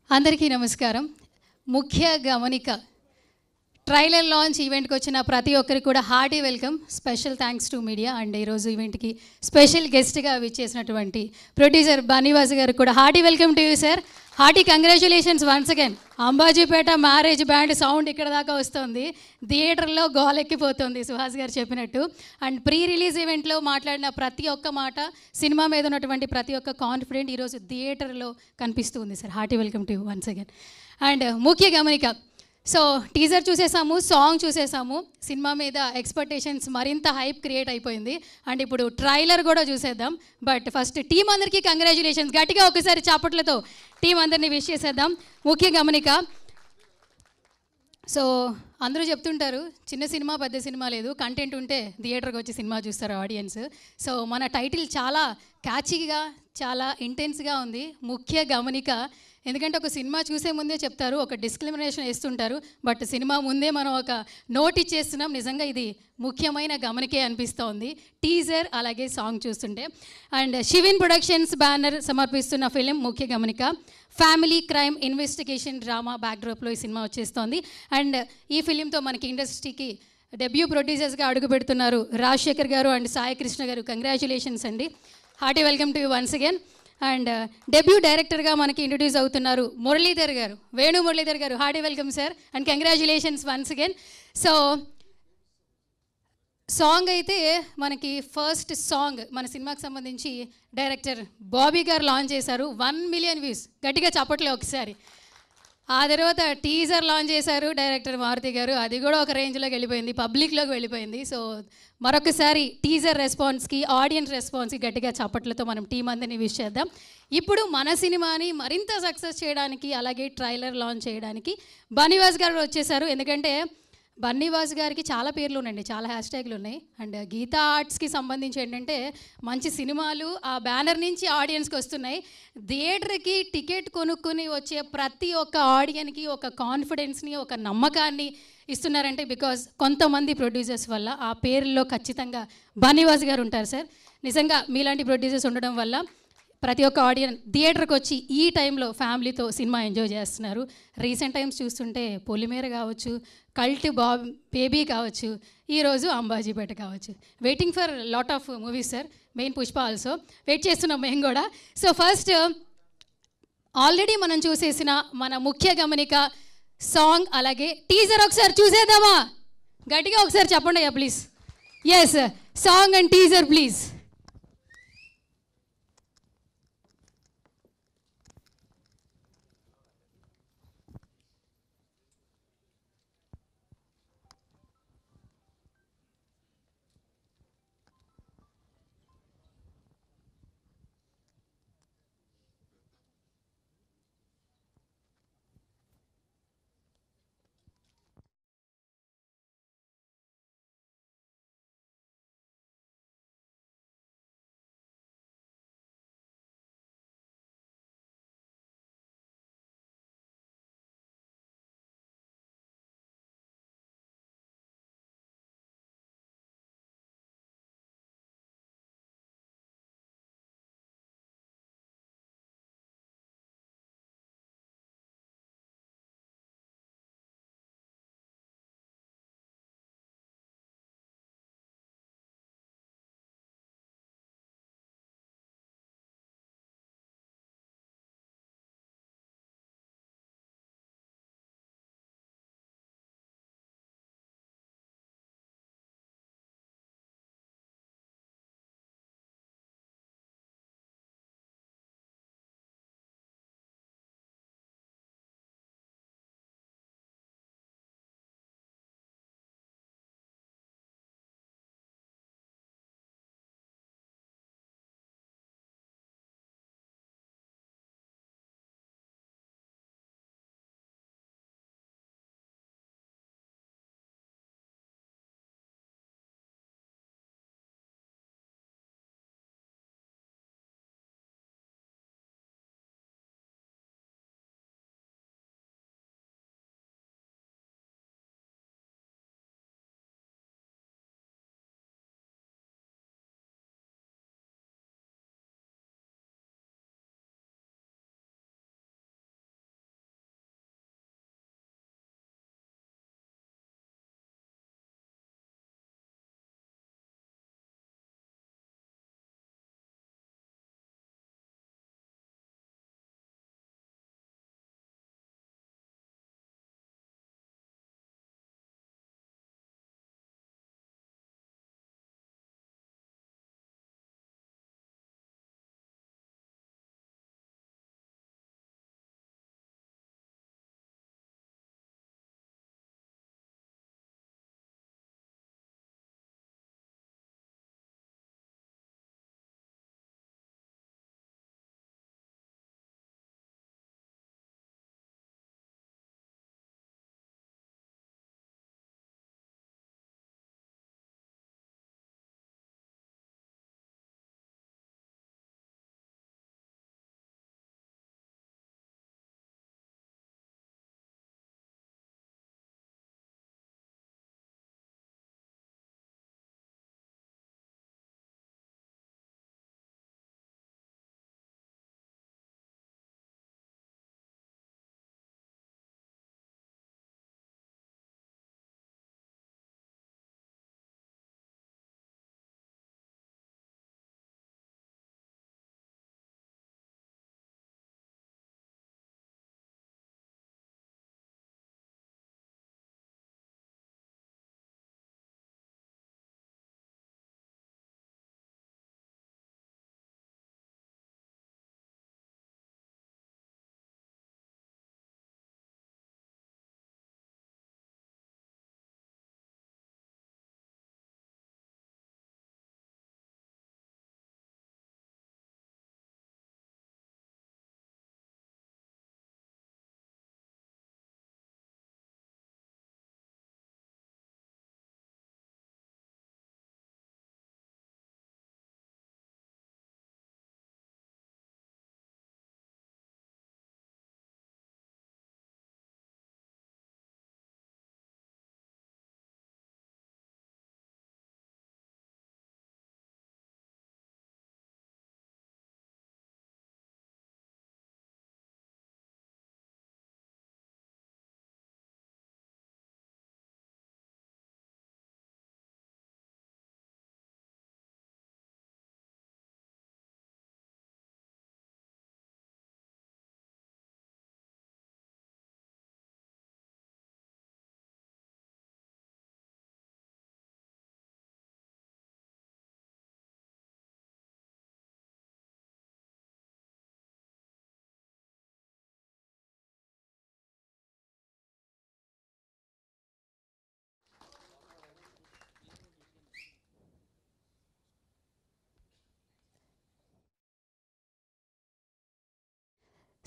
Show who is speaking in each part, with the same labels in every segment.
Speaker 1: అందరికీ నమస్కారం. ముఖ్య గమనిక, ట్రైలర్ లాంచ్ ఈవెంట్కి వచ్చిన ప్రతి ఒక్కరికి కూడా hearty welcome. Special thanks to media. And ఈరోజు ఈవెంట్కి స్పెషల్ గెస్ట్గా విచ్చేసినటువంటి ప్రొడ్యూసర్ బన్నీవాస్ గారు కూడా hearty welcome to you sir. Hearty congratulations once again. Ambajipeta marriage band sound ఇక్కడ దాకా వస్తుంది, థియేటర్లో గోలెక్కిపోతుంది సుహాస్ గారు చెప్పినట్టు. అండ్ ప్రీ రిలీజ్ ఈవెంట్లో మాట్లాడిన ప్రతి ఒక్క మాట, సినిమా మీద ఉన్నటువంటి ప్రతి ఒక్క కాన్ఫిడెంట్ ఈరోజు థియేటర్లో కనిపిస్తుంది sir. Hearty welcome to you once again. And ముఖ్య గమనిక, సో టీజర్ చూసేసాము, సాంగ్ చూసేసాము, సినిమా మీద ఎక్స్పెక్టేషన్స్ మరింత హైప్ క్రియేట్ అయిపోయింది. అండ్ ఇప్పుడు ట్రైలర్ కూడా చూసేద్దాం. బట్ ఫస్ట్ టీం అందరికీ కంగ్రాచులేషన్స్. గట్టిగా ఒకసారి చాపట్లతో టీం అందరినీ విష్ చేసేద్దాం. ముఖ్య గమనిక, సో అందరూ చెప్తుంటారు చిన్న సినిమా పెద్ద సినిమా లేదు, కంటెంట్ ఉంటే థియేటర్కి వచ్చి సినిమా చూస్తారు ఆడియన్స్. సో మన టైటిల్ చాలా క్యాచీగా, చాలా ఇంటెన్స్గా ఉంది, ముఖ్య గమనిక. ఎందుకంటే ఒక సినిమా చూసే ముందే చెప్తారు, ఒక డిస్క్రిమినేషన్ వేస్తుంటారు, బట్ సినిమా ముందే మనం ఒక నోట్ ఇచ్చేస్తున్నాం. నిజంగా ఇది ముఖ్యమైన గమనికే అనిపిస్తోంది టీజర్ అలాగే సాంగ్ చూస్తుంటే. అండ్ శివిన్ ప్రొడక్షన్స్ బ్యానర్ సమర్పిస్తున్న ఫిలిం ముఖ్య గమనిక. ఫ్యామిలీ క్రైమ్ ఇన్వెస్టిగేషన్ డ్రామా బ్యాక్డ్రాప్లో ఈ సినిమా వచ్చేస్తోంది. అండ్ ఈ ఫిలింతో మనకి ఇండస్ట్రీకి డెబ్యూ ప్రొడ్యూసర్స్గా అడుగు పెడుతున్నారు రాజశేఖర్ గారు అండ్ సాయి కృష్ణ గారు. కంగ్రాచులేషన్స్ అండి. Hearty welcome to you once again. And debut డైరెక్టర్గా మనకి ఇంట్రడ్యూస్ అవుతున్నారు మురళీధర్ గారు, వేణు మురళీధర్ గారు. Hearty welcome sir and congratulations once again. So song అయితే మనకి ఫస్ట్ సాంగ్ మన సినిమాకి సంబంధించి డైరెక్టర్ బాబీ గారు లాంచ్ చేశారు. 1 మిలియన్ వ్యూస్. గట్టిగా చప్పట్లే ఒకసారి. ఆ తర్వాత టీజర్ లాంచ్ చేశారు డైరెక్టర్ మారుతి గారు, అది కూడా ఒక రేంజ్లోకి వెళ్ళిపోయింది, పబ్లిక్లోకి వెళ్ళిపోయింది. సో మరొకసారి టీజర్ రెస్పాన్స్కి, ఆడియన్స్ రెస్పాన్స్కి గట్టిగా చప్పట్లతో మనం టీం అందరినీ విష్ చేద్దాం. ఇప్పుడు మన సినిమాని మరింత సక్సెస్ చేయడానికి, అలాగే ట్రైలర్ లాంచ్ చేయడానికి బన్నీవాస్ గారు వచ్చేసారు. ఎందుకంటే బన్నీవాస్ గారికి చాలా పేర్లు ఉన్నాయండి, చాలా హ్యాష్ ట్యాగ్లు ఉన్నాయి. అండ్ గీతా ఆర్ట్స్కి సంబంధించి ఏంటంటే మంచి సినిమాలు ఆ బ్యానర్ నుంచి ఆడియన్స్కి వస్తున్నాయి. థియేటర్కి టికెట్ కొనుక్కొని వచ్చే ప్రతి ఒక్క ఆడియన్కి ఒక కాన్ఫిడెన్స్ని, ఒక నమ్మకాన్ని ఇస్తున్నారంటే బికాజ్ కొంతమంది ప్రొడ్యూసర్స్ వల్ల. ఆ పేర్లో ఖచ్చితంగా బన్నీవాస్ గారు ఉంటారు సార్. నిజంగా మీలాంటి ప్రొడ్యూసర్స్ ఉండడం వల్ల ప్రతి ఒక్క ఆడియన్స్ థియేటర్కి వచ్చి ఈ టైంలో ఫ్యామిలీతో సినిమా ఎంజాయ్ చేస్తున్నారు. రీసెంట్ టైమ్స్ చూస్తుంటే పొలిమేర కావచ్చు, కల్ట్ బేబీ కావచ్చు, ఈరోజు అంబాజీపేట కావచ్చు. Waiting for lot of movies sir, main Pushpa also wait చేస్తున్నాం మేము కూడా. సో ఫస్ట్ ఆల్రెడీ మనం చూసేసిన మన ముఖ్య గమనిక సాంగ్ అలాగే టీజర్ ఒకసారి చూసేద్దామా? గట్టిగా ఒకసారి చెప్పండి అయ్యా please. Yes, song and teaser please.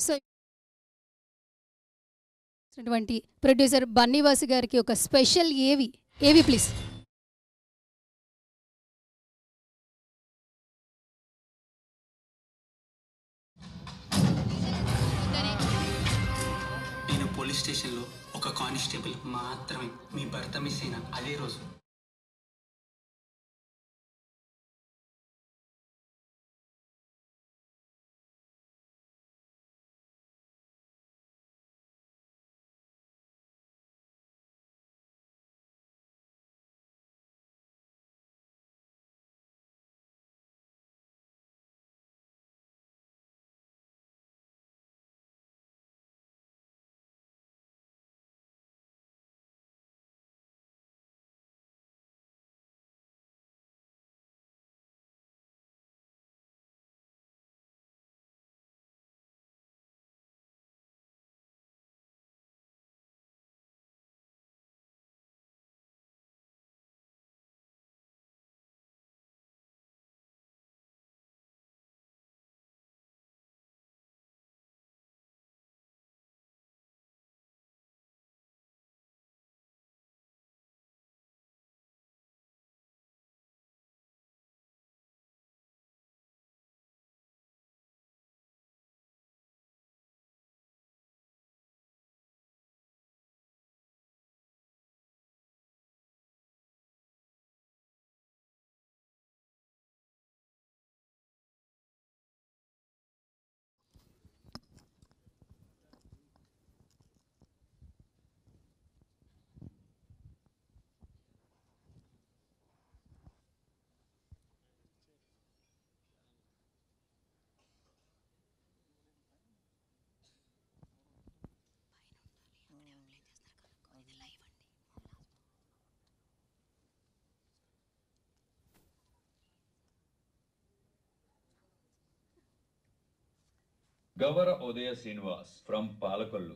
Speaker 1: So producer Bunny Vasu గారికి ఒక స్పెషల్ ఏవి ప్లీజ్.
Speaker 2: నేను పోలీస్ స్టేషన్లో ఒక కానిస్టేబుల్ మాత్రమే. మీ భర్త మిస్ అయిన అదే రోజు
Speaker 3: Gavara Udaya Srinivas from Palakollu.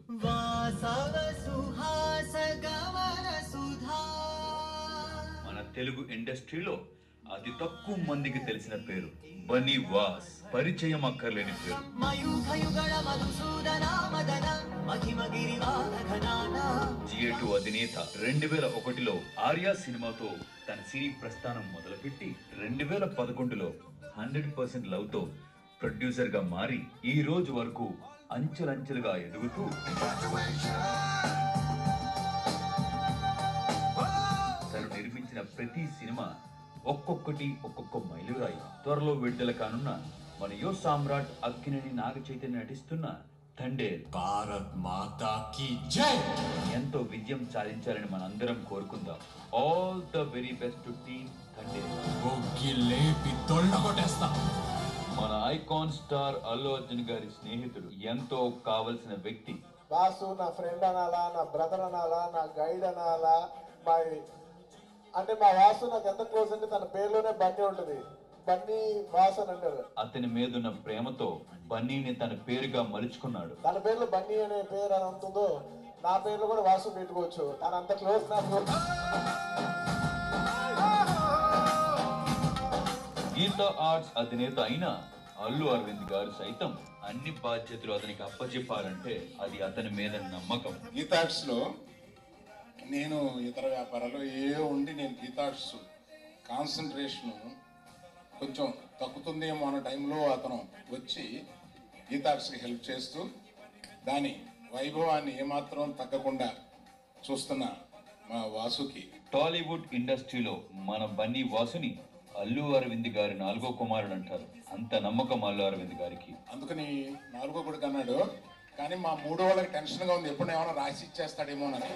Speaker 3: మన తెలుగు ఇండస్ట్రీలో అతి తక్కువ మందికి తెలిసిన పేరు బన్నీ వాస్. పరిచయం అక్కర్లేని పేరు. జిఏ2 అధినేత 2001లో ఆర్యా సినిమాతో తన సినీ ప్రస్థానం మొదలుపెట్టి 2011లో 100% లవ్ తో ప్రొడ్యూసర్ గా మారి ఈ రోజు వరకు అంచెలంచెలుగా ఎదుగుతూ తను నిర్మించిన ప్రతి సినిమా ఒక్కొక్కటి ఒక్కొక్క మైలురాయి. త్వరలో విడుదల కానున్న మన యువ సామ్రాట్ అక్కినేని నాగ చైతన్య నటిస్తున్న థండేల్
Speaker 4: భారత్ మాతా కీ జై
Speaker 3: ఎంతో విజయం సాధించాలని మనందరం కోరుకుందాం. All the very best to team Thandel.
Speaker 4: లేపి తొళ్ళగొట్టేస్తా.
Speaker 3: మన ఐకాన్ స్టార్ అల్లు అర్జున్ గారి స్నేహితుడు, ఎంతో కావలసిన వ్యక్తి.
Speaker 5: బాసు నా ఫ్రెండ్ అనాలా, నా బ్రదర్ అనాలా, నా గైడ్ అనాలా, మా వాసు నాకు ఎంత క్లోజ్ అంటే తన పేరులోనే బన్నీ ఉంటుంది. బన్నీ వాసు అని అంటారు.
Speaker 3: అతని మీదున్న ప్రేమతో బన్నీని తన పేరుగా మలుచుకున్నాడు.
Speaker 5: తన పేరులో బన్నీ అనే పేరు అని ఉంటుందో నా పేరులో కూడా వాసు పెట్టుకోవచ్చు. తన అంత క్లోజ్ నాకు.
Speaker 3: గీతా ఆర్ట్స్ అధినేత అయిన అల్లు అరవింద్ గారు సైతం అన్ని బాధ్యతలు అతనికి అప్పచెప్పారంటే అది అతని మీద నమ్మకం.
Speaker 6: గీతార్ట్స్ లో నేను ఇతర వ్యాపారాలు ఉండి నేను గీతార్ట్స్ కాన్సన్ట్రేషన్ కొంచెం తగ్గుతుందేమో అన్న టైంలో అతను వచ్చి గీతార్ట్స్కి హెల్ప్ చేస్తూ దాని వైభవాన్ని ఏమాత్రం తగ్గకుండా చూస్తున్న మా వాసుకి.
Speaker 3: టాలీవుడ్ ఇండస్ట్రీలో మన బన్నీ వాసుని అల్లు అరవింద్ గారి 4వ కుమారుడు అంటారు. అంత నమ్మకం అల్లు అరవింద్ గారికి.
Speaker 6: అందుకని 4వ కొడుకు అన్నాడు. కానీ మా 3 వాళ్ళకి టెన్షన్ గా ఉంది, ఎప్పుడు ఏమైనా రాసి ఇచ్చేస్తాడేమో అని.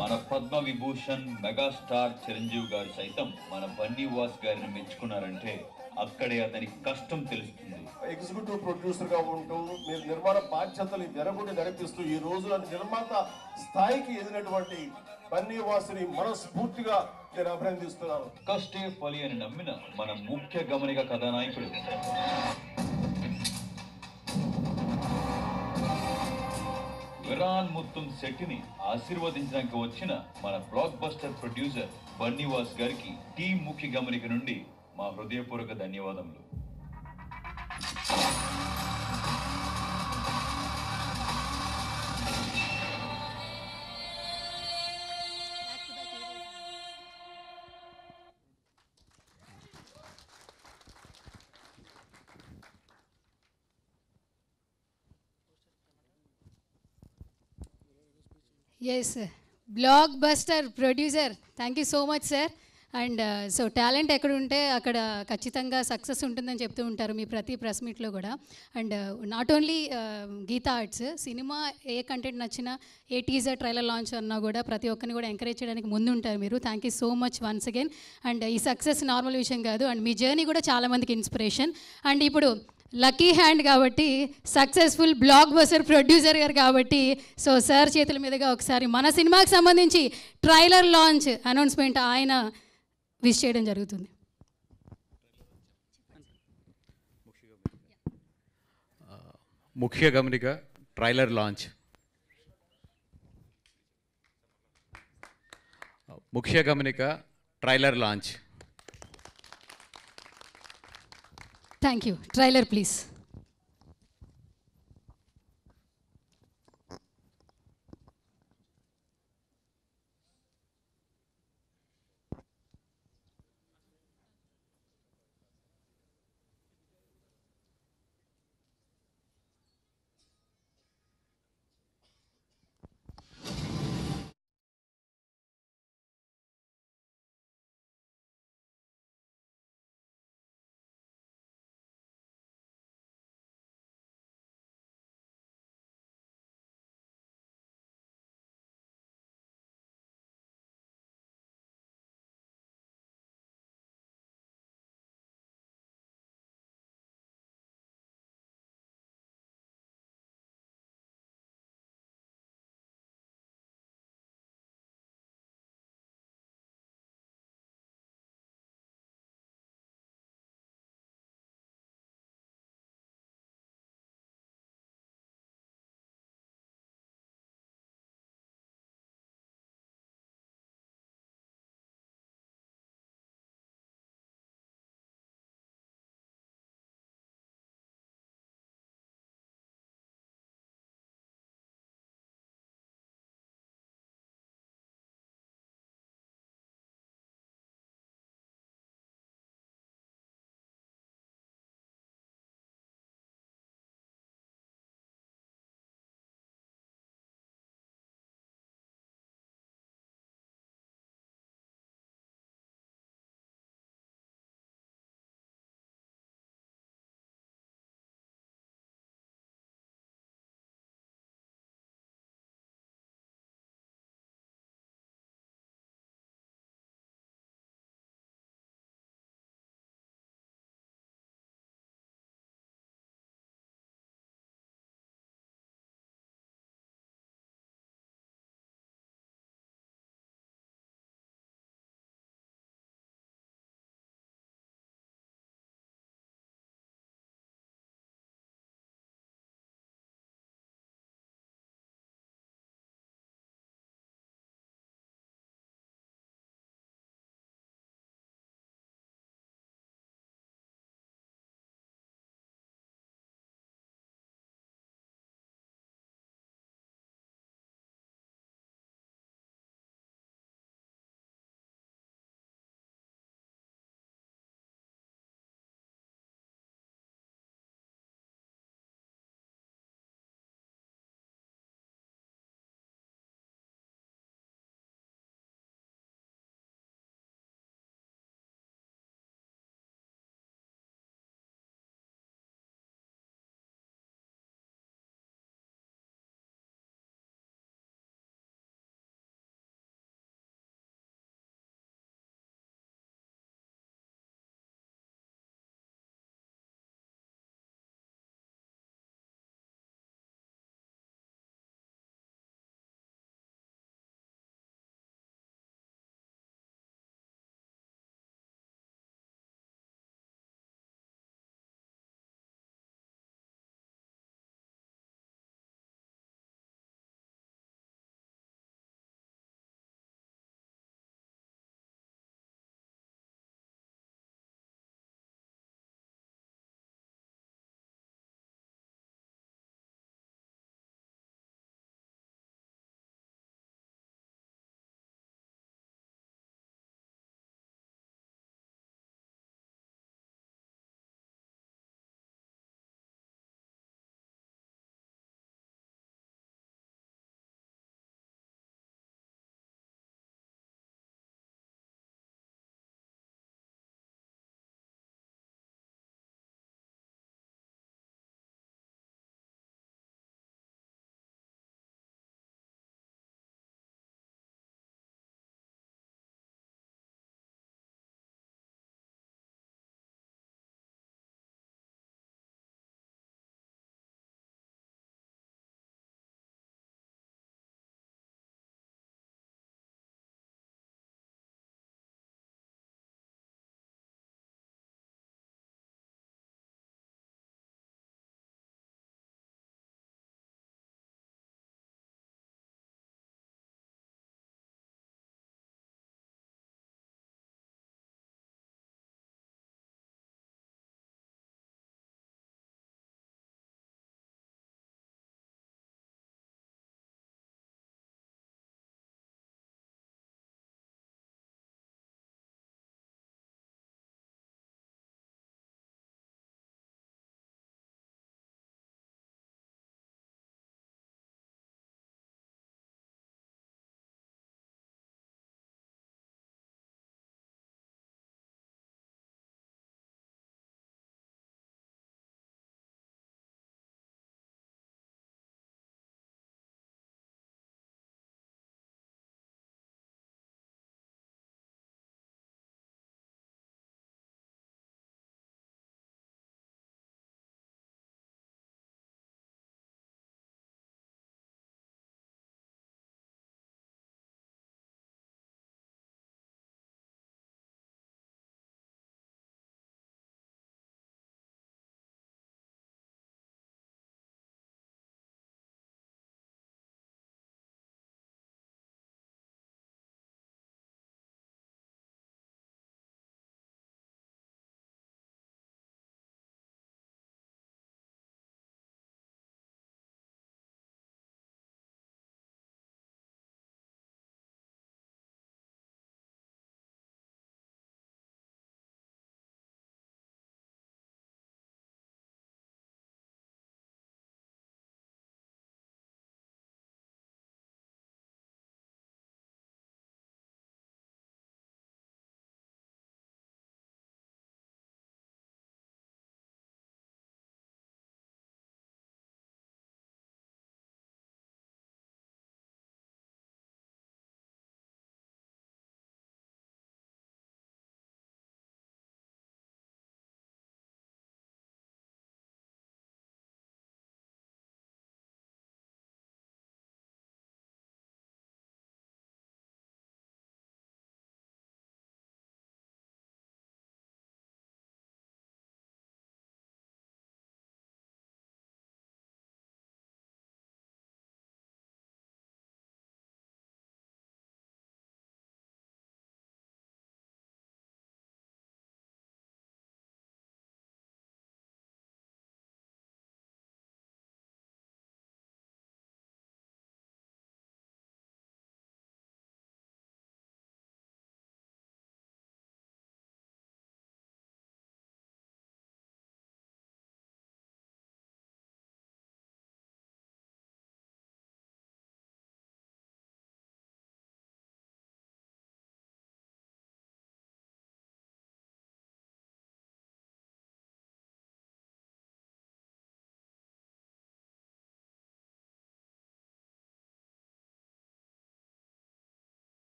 Speaker 3: మన పద్మ విభూషణ్ మెగాస్టార్ చిరంజీవి గారు సైతం మన బన్నీ వాస్ గారిని మెచ్చుకున్నారంటే అక్కడే అతని కష్టం తెలుస్తుంది.
Speaker 7: ఎగ్జిక్యూటివ్ ప్రొడ్యూసర్ గా ఉంటూ మీరు నిర్మాణ బాధ్యతలు వెరగొట్టి నడిపిస్తూ ఈ రోజున నిర్మాత స్థాయికి ఎదిగినటువంటి బన్నీ వాసుని మనస్ఫూర్తిగా నేను అభినందిస్తున్నాను.
Speaker 3: కష్టే ఫలి అని నమ్మిన మన ముఖ్య గమనిక కథానాయకుడు విరాన్ ముత్తుం శెట్టిని ఆశీర్వదించడానికి వచ్చిన మన blockbuster producer Bunny Vas గారికి టీం ముఖ్య గమనిక నుండి మా హృదయపూర్వక ధన్యవాదములు.
Speaker 1: Yes blockbuster producer, thank you so much sir. And so talent ఎక్కడ ఉంటే అక్కడ ఖచ్చితంగా సక్సెస్ ఉంటుందని చెప్తూ ఉంటారు మీ ప్రతి ప్రెస్ మీట్లో కూడా. And not only Geetha Arts, cinema ఏ కంటెంట్ నచ్చినా, ఏ టీజర్ ట్రైలర్ లాంచ్ అన్నా కూడా ప్రతి ఒక్కరిని కూడా ఎంకరేజ్ చేయడానికి ముందు ఉంటారు మీరు. Thank you so much once again. And ఈ సక్సెస్ నార్మల్ విషయం కాదు, అండ్ మీ జర్నీ కూడా చాలామందికి ఇన్స్పిరేషన్. అండ్ ఇప్పుడు లక్కీ హ్యాండ్ కాబట్టి సక్సెస్ఫుల్ బ్లాక్ బస్టర్ ప్రొడ్యూసర్ గారు కాబట్టి, సో సార్ చేతుల మీదుగా ఒకసారి మన సినిమాకి సంబంధించి ట్రైలర్ లాంచ్ అనౌన్స్మెంట్ ఆయన విష్ చేయడం జరుగుతుంది.
Speaker 8: ముఖ్య గమనిక ట్రైలర్ లాంచ్. ముఖ్య గమనిక trailer launch.
Speaker 1: Thank you. Trailer please.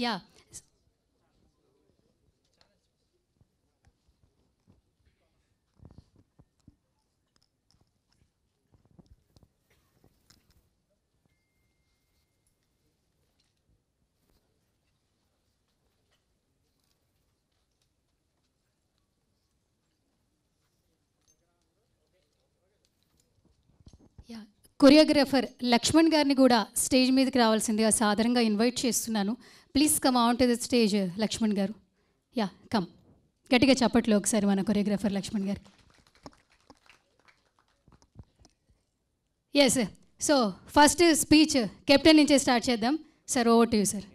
Speaker 1: Yeah yeah choreographer Lakshman గారిని కూడా స్టేజ్ మీదకి రావాల్సిందిగా సాధారణంగా ఇన్వైట్ చేస్తున్నాను. Please come on to the stage Lakshman garu. Yeah come. గట్టిగా చప్పట్లు ఒకసారి మన కొరియోగ్రాఫర్ లక్ష్మణ్ గారికి. Yes so first speech captain నుంచే స్టార్ట్ చేద్దాం. Sir over to you sir.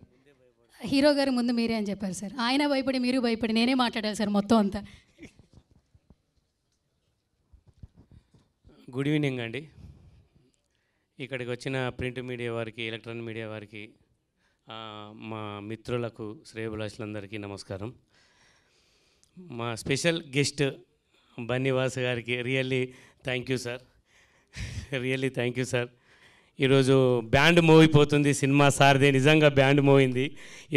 Speaker 1: Hero garu ముందు మీరే అని చెప్పారు సార్. ఆయన భయపడి మీరు భయపడి నేనే మాట్లాడాలి సార్ మొత్తం అంతా.
Speaker 9: గుడ్ ఈవినింగ్ అండి. ఇక్కడికి వచ్చిన ప్రింట్ మీడియా వారికి, ఎలక్ట్రానిక్ మీడియా వారికి, మా మిత్రులకు, శ్రేయోభిలాషులందరికీ నమస్కారం. మా స్పెషల్ గెస్ట్ బన్నీవాస్ గారికి really thank you sir. Really thank you sir. ఈరోజు బ్యాండ్ మోగిపోతుంది సినిమా సార్దే. నిజంగా బ్యాండ్ మోగింది.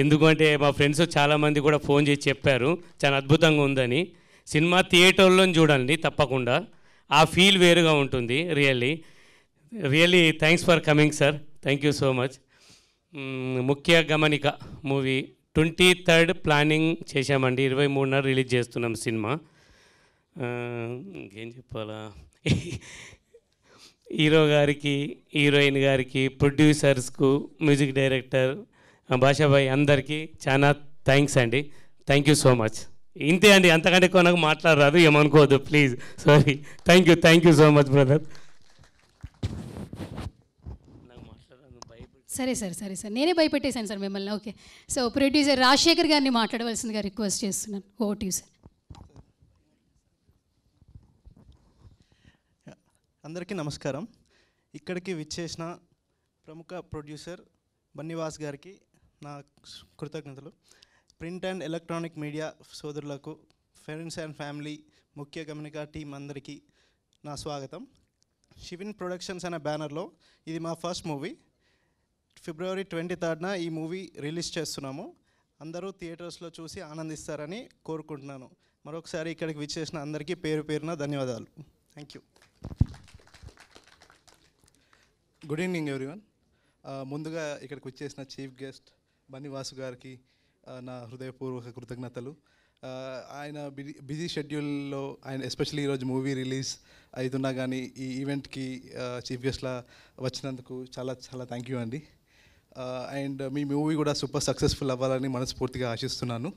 Speaker 9: ఎందుకంటే మా ఫ్రెండ్స్ చాలామంది కూడా ఫోన్ చేసి చెప్పారు చాలా అద్భుతంగా ఉందని. సినిమా థియేటర్లో చూడండి తప్పకుండా, ఆ ఫీల్ వేరుగా ఉంటుంది. Really thanks for coming sir. Thank you so much. ముఖ్య గమనిక మూవీ 23rd ప్లానింగ్ చేశామండి. 23న రిలీజ్ చేస్తున్నాం సినిమా. ఇంకేం చెప్పాలా, హీరో గారికి, హీరోయిన్ గారికి, ప్రొడ్యూసర్స్కు, మ్యూజిక్ డైరెక్టర్ భాషాభాయ్ అందరికీ చాలా థ్యాంక్స్ అండి. Thank you so much. ఇంతే అండి, అంతకంటే ఎక్కువ నాకు మాట్లాడరాదు, ఏమనుకోవద్దు please. Sorry. Thank you so much brother.
Speaker 1: సరే సార్ నేనే భయపెట్టేశాను సార్ మిమ్మల్ని. ఓకే సో ప్రొడ్యూసర్ రాజశేఖర్ గారిని మాట్లాడవలసిందిగా రిక్వెస్ట్ చేస్తున్నాను. Over to you sir.
Speaker 10: అందరికీ నమస్కారం. ఇక్కడికి విచ్చేసిన ప్రముఖ ప్రొడ్యూసర్ బన్నీవాస్ గారికి నా కృతజ్ఞతలు. ప్రింట్ అండ్ ఎలక్ట్రానిక్ మీడియా సోదరులకు, ఫ్రెండ్స్ అండ్ ఫ్యామిలీ, ముఖ్య గమనిక టీం అందరికీ నా స్వాగతం. శివిన్ ప్రొడక్షన్స్ అనే బ్యానర్లో ఇది మా ఫస్ట్ మూవీ. February 23rd ఈ మూవీ రిలీజ్ చేస్తున్నాము. అందరూ థియేటర్స్లో చూసి ఆనందిస్తారని కోరుకుంటున్నాను. మరొకసారి ఇక్కడికి విచ్చేసిన అందరికీ పేరు పేరున ధన్యవాదాలు. Thank you.
Speaker 11: Good evening everyone. ముందుగా ఇక్కడికి వచ్చేసిన చీఫ్ గెస్ట్ బన్నీవాసు గారికి నా హృదయపూర్వక కృతజ్ఞతలు. ఆయన బిజీ షెడ్యూల్లో ఆయన ఎస్పెషల్లీ ఈరోజు మూవీ రిలీజ్ అవుతున్నా కానీ ఈ ఈవెంట్కి చీఫ్ గెస్ట్లా వచ్చినందుకు చాలా చాలా థ్యాంక్ యూ అండి. అండ్ మీ మూవీ కూడా సూపర్ సక్సెస్ఫుల్ అవ్వాలని మనస్ఫూర్తిగా ఆశిస్తున్నాను.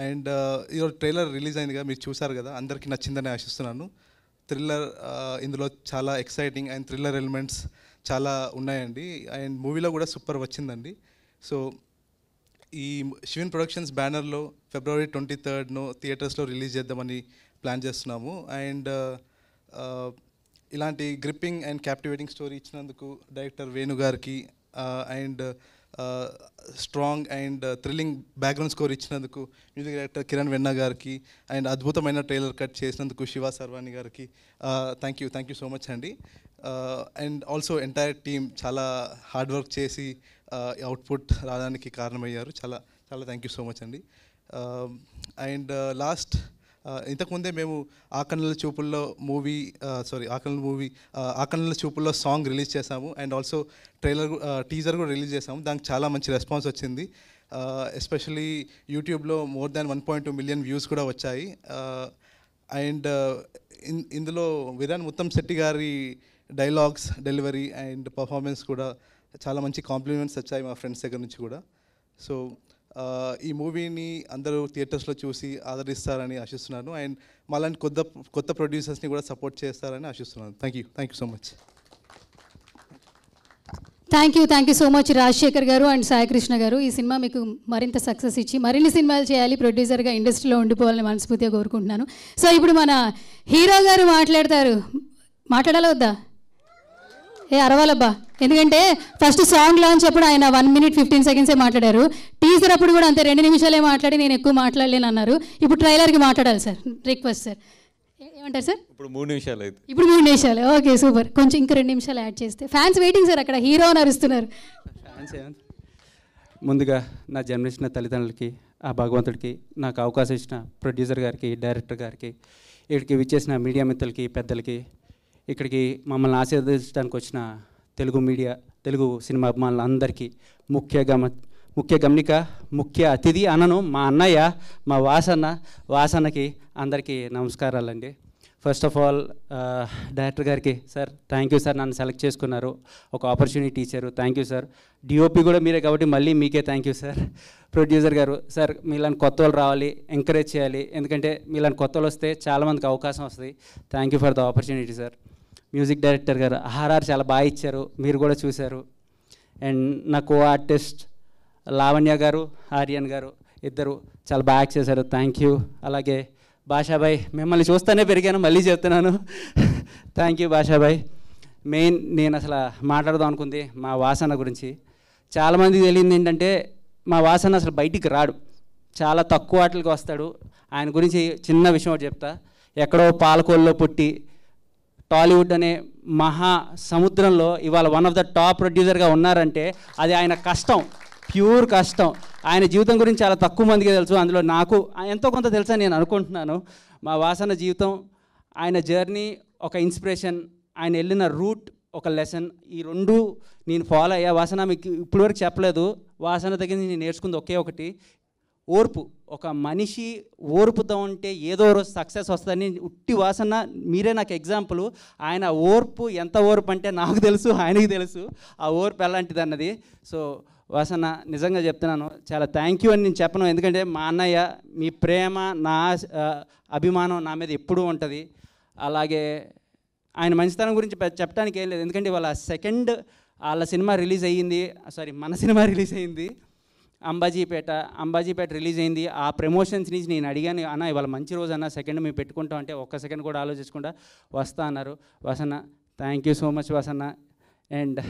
Speaker 11: అండ్ ఈరోజు ట్రైలర్ రిలీజ్ అయిందిగా, మీరు చూసారు కదా, అందరికీ నచ్చిందని ఆశిస్తున్నాను. థ్రిల్లర్ ఇందులో చాలా ఎక్సైటింగ్ అండ్ థ్రిల్లర్ ఎలిమెంట్స్ చాలా ఉన్నాయండి. అండ్ మూవీలో కూడా సూపర్ వచ్చిందండి. సో ఈ శివిన్ ప్రొడక్షన్స్ బ్యానర్లో February 23rd థియేటర్స్లో రిలీజ్ చేద్దామని ప్లాన్ చేస్తున్నాము. అండ్ ఇలాంటి గ్రిప్పింగ్ అండ్ క్యాప్టివేటింగ్ స్టోరీ ఇచ్చినందుకు డైరెక్టర్ వేణు గారికి and strong and thrilling background score ఇచ్చినందుకు మ్యూజిక్ డైరెక్టర్ కిరణ్ వెన్నా గారికి అండ్ అద్భుతమైన ట్రైలర్ కట్ చేసినందుకు శివ సర్వాణి గారికి థ్యాంక్ యూ సో మచ్ అండి. అండ్ ఆల్సో ఎంటైర్ టీమ్ చాలా హార్డ్ వర్క్ చేసి అవుట్పుట్ రావడానికి కారణమయ్యారు. చాలా చాలా థ్యాంక్ యూ సో మచ్ అండి. అండ్ లాస్ట్ ఇంతకుముందే మేము ఆకన్నుల చూపుల్లో ఆకన్నుల చూపుల్లో సాంగ్ రిలీజ్ చేసాము. అండ్ ఆల్సో టీజర్ కూడా రిలీజ్ చేసాము. దానికి చాలా మంచి రెస్పాన్స్ వచ్చింది. ఎస్పెషలీ యూట్యూబ్లో మోర్ దాన్ 1.2 మిలియన్ వ్యూస్ కూడా వచ్చాయి. అండ్ ఇందులో విరాన్ ముత్తం శెట్టి గారి డైలాగ్స్, డెలివరీ అండ్ పర్ఫార్మెన్స్ కూడా చాలా మంచి కాంప్లిమెంట్స్ వచ్చాయి మా ఫ్రెండ్స్ దగ్గర నుంచి కూడా. సో ఈ మూవీని అందరూ థియేటర్స్లో చూసి ఆదరిస్తారని ఆశిస్తున్నాను. అండ్ మాలాంటి కొత్త ప్రొడ్యూసర్స్ని కూడా సపోర్ట్ చేస్తారని ఆశిస్తున్నాను. Thank you so much.
Speaker 1: Thank you so much Rajasekhar గారు అండ్ సాయికృష్ణ గారు. ఈ సినిమా మీకు మరింత సక్సెస్ ఇచ్చి మరిన్ని సినిమాలు చేయాలి, ప్రొడ్యూసర్గా ఇండస్ట్రీలో ఉండిపోవాలని మనస్ఫూర్తిగా కోరుకుంటున్నాను. సో ఇప్పుడు మన హీరో గారు మాట్లాడాలా వద్దా? అరవాలబ్బా, ఎందుకంటే ఫస్ట్ సాంగ్ లాంచ్ అప్పుడు ఆయన 1 minute 15 seconds మాట్లాడారు. టీజర్ అప్పుడు కూడా అంతే 2 నిమిషాలే మాట్లాడి నేను ఎక్కువ మాట్లాడలేను అన్నారు. ఇప్పుడు ట్రైలర్కి మాట్లాడాలి సార్. Request sir. ఏమంటారు సార్?
Speaker 12: ఇప్పుడు 3 నిమిషాలు అయితే.
Speaker 1: ఇప్పుడు 3 నిమిషాలు. Okay super. కొంచెం ఇంకో 2 నిమిషాలు యాడ్ చేస్తే. ఫ్యాన్స్ వెయిటింగ్ సార్, అక్కడ హీరో అని అరుస్తున్నారు.
Speaker 12: ముందుగా నా జన్మించిన తల్లిదండ్రులకి, ఆ భగవంతుడికి, నాకు అవకాశం ఇచ్చిన ప్రొడ్యూసర్ గారికి, డైరెక్టర్ గారికి, ఇక్కడికి విచ్చేసిన మీడియా మిత్రులకి, పెద్దలకి, ఇక్కడికి మమ్మల్ని ఆశీర్వదించడానికి వచ్చిన తెలుగు సినిమా అభిమానులందరికీ, ముఖ్య గమనిక, ముఖ్య అతిథి అనను మా అన్నయ్య, మా వాసన్నకి అందరికీ నమస్కారాలండి. ఫస్ట్ ఆఫ్ ఆల్ డైరెక్టర్ గారికి, సార్ థ్యాంక్ యూ సార్, నన్ను సెలెక్ట్ చేసుకున్నారు, ఒక ఆపర్చునిటీ ఇచ్చారు, థ్యాంక్ యూ సార్. డిఓపి కూడా మీరే కాబట్టి మళ్ళీ మీకే థ్యాంక్ యూ సార్. ప్రొడ్యూసర్ గారు, సార్ మీలాంటి కొత్త వాళ్ళు రావాలి, ఎంకరేజ్ చేయాలి, ఎందుకంటే మీలాంటి కొత్త వాళ్ళు వస్తే చాలామందికి అవకాశం వస్తుంది. Thank you for the opportunity sir. Music director గారు ఆర్ఆర్ చాలా బాగా ఇచ్చారు, మీరు కూడా చూశారు. అండ్ నా కో ఆర్టిస్ట్ లావణ్య గారు, ఆర్యన్ గారు ఇద్దరు చాలా బాగా యాక్ట్ చేశారు, థ్యాంక్ యూ. అలాగే భాషాబాయ్, మిమ్మల్ని చూస్తూనే పెరిగాను, మళ్ళీ చెప్తున్నాను, థ్యాంక్ యూ భాషాబాయ్. మెయిన్ నేను అసలు మాట్లాడదాం అనుకుంది మా వాసన గురించి. చాలామందికి తెలియంది ఏంటంటే మా వాసన అసలు బయటికి రాడు, చాలా తక్కువ వాటికి వస్తాడు. ఆయన గురించి చిన్న విషయం ఒకటి చెప్తా. ఎక్కడో పాలకోల్లో పుట్టి టాలీవుడ్ అనే మహా సముద్రంలో ఇవాళ వన్ ఆఫ్ ద టాప్ ప్రొడ్యూసర్గా ఉన్నారంటే అది ఆయన కష్టం, ప్యూర్ కష్టం. ఆయన జీవితం గురించి చాలా తక్కువ మందికి తెలుసు, అందులో నాకు ఎంతో కొంత తెలుసా నేను అనుకుంటున్నాను. మా వాసన జీవితం, ఆయన జర్నీ ఒక ఇన్స్పిరేషన్, ఆయన వెళ్ళిన రూట్ ఒక లెసన్, ఈ రెండు నేను ఫాలో అయ్యా. వాసన మీకు ఇప్పటివరకు చెప్పలేదు, వాసన దగ్గర నేను నేర్చుకుంది ఒకే ఒకటి, ఓర్పు. ఒక మనిషి ఓర్పుతో ఉంటే ఏదో రోజు సక్సెస్ వస్తుందని ఉట్టి వాసన మీరే నాకు ఎగ్జాంపుల్. ఆయన ఓర్పు ఎంత ఓర్పు అంటే నాకు తెలుసు, ఆయనకి తెలుసు ఆ ఓర్పు ఎలాంటిది అన్నది. సో వాసన నిజంగా చెప్తున్నాను, చాలా థ్యాంక్ యూ అని నేను చెప్పను, ఎందుకంటే మా అన్నయ్య, మీ ప్రేమ, నా అభిమానం నా మీద ఎప్పుడూ ఉంటుంది. అలాగే ఆయన మంచితనం గురించి చెప్పడానికి ఏం లేదు, ఎందుకంటే వాళ్ళ వాళ్ళ సినిమా రిలీజ్ అయ్యింది, మన సినిమా రిలీజ్ అయ్యింది అంబాజీపేట రిలీజ్ అయింది. ఆ ప్రమోషన్స్ నుంచి నేను అడిగాను, అన్న ఇవాళ మంచి రోజు అన్న, సెకండ్ మేము పెట్టుకుంటాం అంటే ఒక్క సెకండ్ కూడా ఆలోచించకుండా వస్తా అన్నారు. Vasanna thank you so much Vasanna. And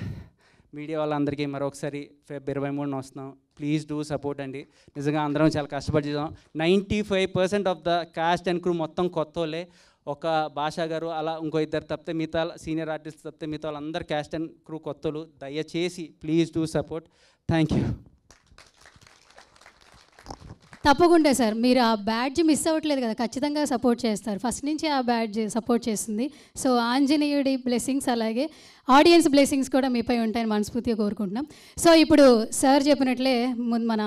Speaker 12: media వాళ్ళందరికీ మరొకసారి Feb 23 వస్తున్నాం, ప్లీజ్ డూ సపోర్ట్ అండి. నిజంగా అందరం చాలా కష్టపడి చేద్దాం. 95% of the cost and crew మొత్తం కొత్త వాళ్ళే, ఒక భాషా గారు అలా ఇంకో ఇద్దరు తప్పితే మిగతా సీనియర్ ఆర్టిస్ట్ తప్పితే మిగతా వాళ్ళందరూ క్యాస్ట్ అండ్ క్రూ కొత్తలు. దయచేసి please do support. Thank you.
Speaker 1: తప్పకుండా సార్, మీరు ఆ బ్యాడ్జ్ మిస్ అవ్వట్లేదు కదా, ఖచ్చితంగా సపోర్ట్ చేస్తారు. ఫస్ట్ నుంచి ఆ బ్యాడ్జ్ సపోర్ట్ చేస్తుంది. సో ఆంజనేయుడి బ్లెస్సింగ్స్ అలాగే ఆడియన్స్ బ్లెస్సింగ్స్ కూడా మీపై ఉంటాయని మనస్ఫూర్తిగా కోరుకుంటున్నాం. సో ఇప్పుడు సార్ చెప్పినట్లే మన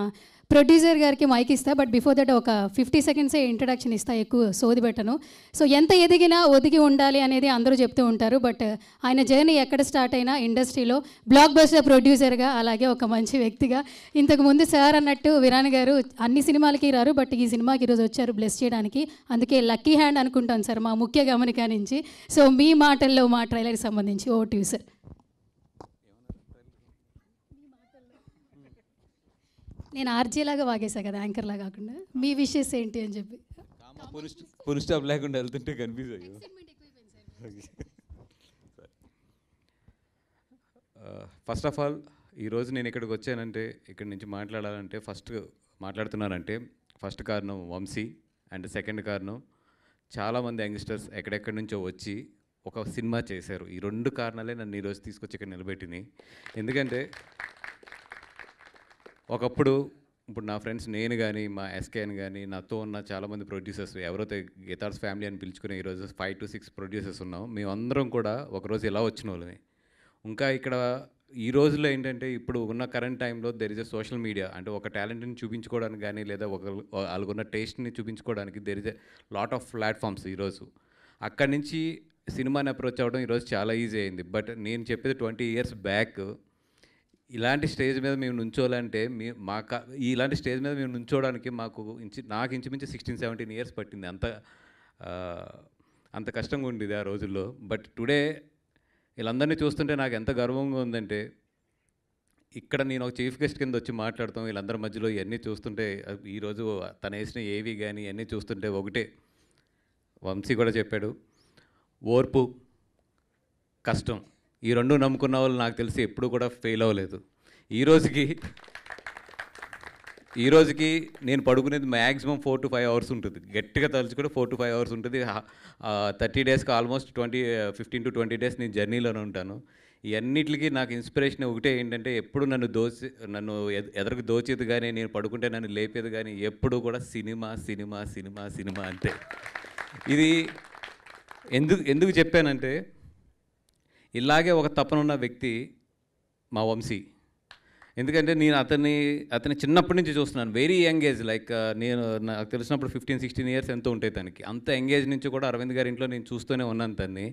Speaker 1: ప్రొడ్యూసర్ గారికి మైక్ ఇస్తా, బట్ బిఫోర్ దట్ ఒక 50 సెకండ్సే ఇంట్రడక్షన్ ఇస్తా, ఎక్కువ సోది పెట్టను. సో ఎంత ఎదిగినా ఒదిగి ఉండాలి అనేది అందరూ చెప్తూ ఉంటారు, బట్ ఆయన జర్నీ ఎక్కడ స్టార్ట్ అయినా ఇండస్ట్రీలో బ్లాక్ బస్టర్ ప్రొడ్యూసర్గా, అలాగే ఒక మంచి వ్యక్తిగా. ఇంతకుముందు సార్ అన్నట్టు విరాన్ గారు అన్ని సినిమాలకి రారు, బట్ ఈ సినిమాకి ఈరోజు వచ్చారు బ్లెస్ చేయడానికి, అందుకే లక్కీ హ్యాండ్ అనుకుంటాను సార్ మా ముఖ్య గమనిక నుంచి. సో మీ మాటల్లో మా ట్రైలర్కి సంబంధించి ఓవర్ టు యు సార్. నేను ఆర్జేలాగా వాగేసా కదా, యాంకర్లా కాకుండా. మీ విషెస్ ఏంటి అని చెప్పి
Speaker 13: ఫుల్ స్టాప్ లేకుండా వెళ్తుంటే కన్ఫ్యూజ్ అయ్యో.
Speaker 8: ఫస్ట్ ఆఫ్ ఆల్ ఈరోజు నేను ఇక్కడికి వచ్చానంటే, ఇక్కడి నుంచి మాట్లాడుతున్నానంటే ఫస్ట్ కారణం వంశీ, అండ్ సెకండ్ కారణం చాలామంది యంగ్స్టర్స్ ఎక్కడెక్కడి నుంచో వచ్చి ఒక సినిమా చేశారు. ఈ రెండు కారణాలే నన్ను ఈరోజు తీసుకొచ్చి ఇక్కడ నిలబెట్టినాయి. ఎందుకంటే ఇప్పుడు నా ఫ్రెండ్స్, నేను కానీ మా ఎస్కేఎన్ కానీ, నాతో ఉన్న చాలామంది ప్రొడ్యూసర్స్, ఎవరైతే గిటార్స్ ఫ్యామిలీ అని పిలుచుకునే ఈరోజు 5 to 6 ప్రొడ్యూసర్స్ ఉన్నాం. మేమందరం కూడా ఒకరోజు ఇలా వచ్చిన వాళ్ళమే. ఇంకా ఇక్కడ ఈ రోజుల్లో ఏంటంటే, ఇప్పుడు ఉన్న కరెంట్ టైంలో there is a social media, అంటే ఒక టాలెంట్ని చూపించుకోవడానికి కానీ, లేదా వాళ్ళకున్న టేస్ట్ని చూపించుకోవడానికి there is a lot of platforms ఈరోజు. అక్కడి నుంచి సినిమాని అప్రోచ్ అవ్వడం ఈరోజు చాలా ఈజీ అయింది. బట్ నేను చెప్పేది 20 years బ్యాక్ ఇలాంటి స్టేజ్ మీద మేము నుంచోవాలంటే, ఇలాంటి స్టేజ్ మీద మేము నుంచోవడానికి నాకు ఇంచుమించు 16-17 years పట్టింది. అంత కష్టంగా ఉండేది ఆ రోజుల్లో. బట్ టుడే వీళ్ళందరినీ చూస్తుంటే నాకు ఎంత గర్వంగా ఉందంటే, ఇక్కడ నేను ఒక చీఫ్ గెస్ట్ కింద వచ్చి మాట్లాడతాం, వీళ్ళందరి మధ్యలో ఇవన్నీ చూస్తుంటే, ఈరోజు తను వేసిన ఏవి కానీ ఇవన్నీ చూస్తుంటే ఒకటే, వంశీ కూడా చెప్పాడు, ఓర్పు, కష్టం, ఈ రెండు నమ్ముకున్న వాళ్ళు నాకు తెలిసి ఎప్పుడు కూడా ఫెయిల్ అవ్వలేదు. ఈ రోజుకి నేను పడుకునేది మ్యాక్సిమం 4 to 5 hours ఉంటుంది, గట్టిగా తలుచుకుంటే 4 to 5 hours ఉంటుంది. 30 daysకి ఆల్మోస్ట్ 15 to 20 days నేను జర్నీలోనే ఉంటాను. ఇవన్నిటికి నాకు ఇన్స్పిరేషన్ ఒకటే ఏంటంటే ఎప్పుడు నన్ను ఎదరకు దోచేది కానీ నేను పడుకుంటే నన్ను లేపేది కానీ ఎప్పుడు కూడా సినిమా సినిమా సినిమా సినిమా అంతే. ఇది ఎందుకు చెప్పానంటే ఇలాగే ఒక తపనున్న వ్యక్తి మా వంశీ. ఎందుకంటే నేను అతని చిన్నప్పటి నుంచి చూస్తున్నాను. వెరీ యంగ్ ఏజ్, లైక్ నేను నాకు తెలిసినప్పుడు 15-16 ఇయర్స్ ఎంతో ఉంటాయి తనకి. అంత యంగ్ ఏజ్ నుంచి కూడా అరవింద్ గారి ఇంట్లో నేను చూస్తూనే ఉన్నాను తన్ని.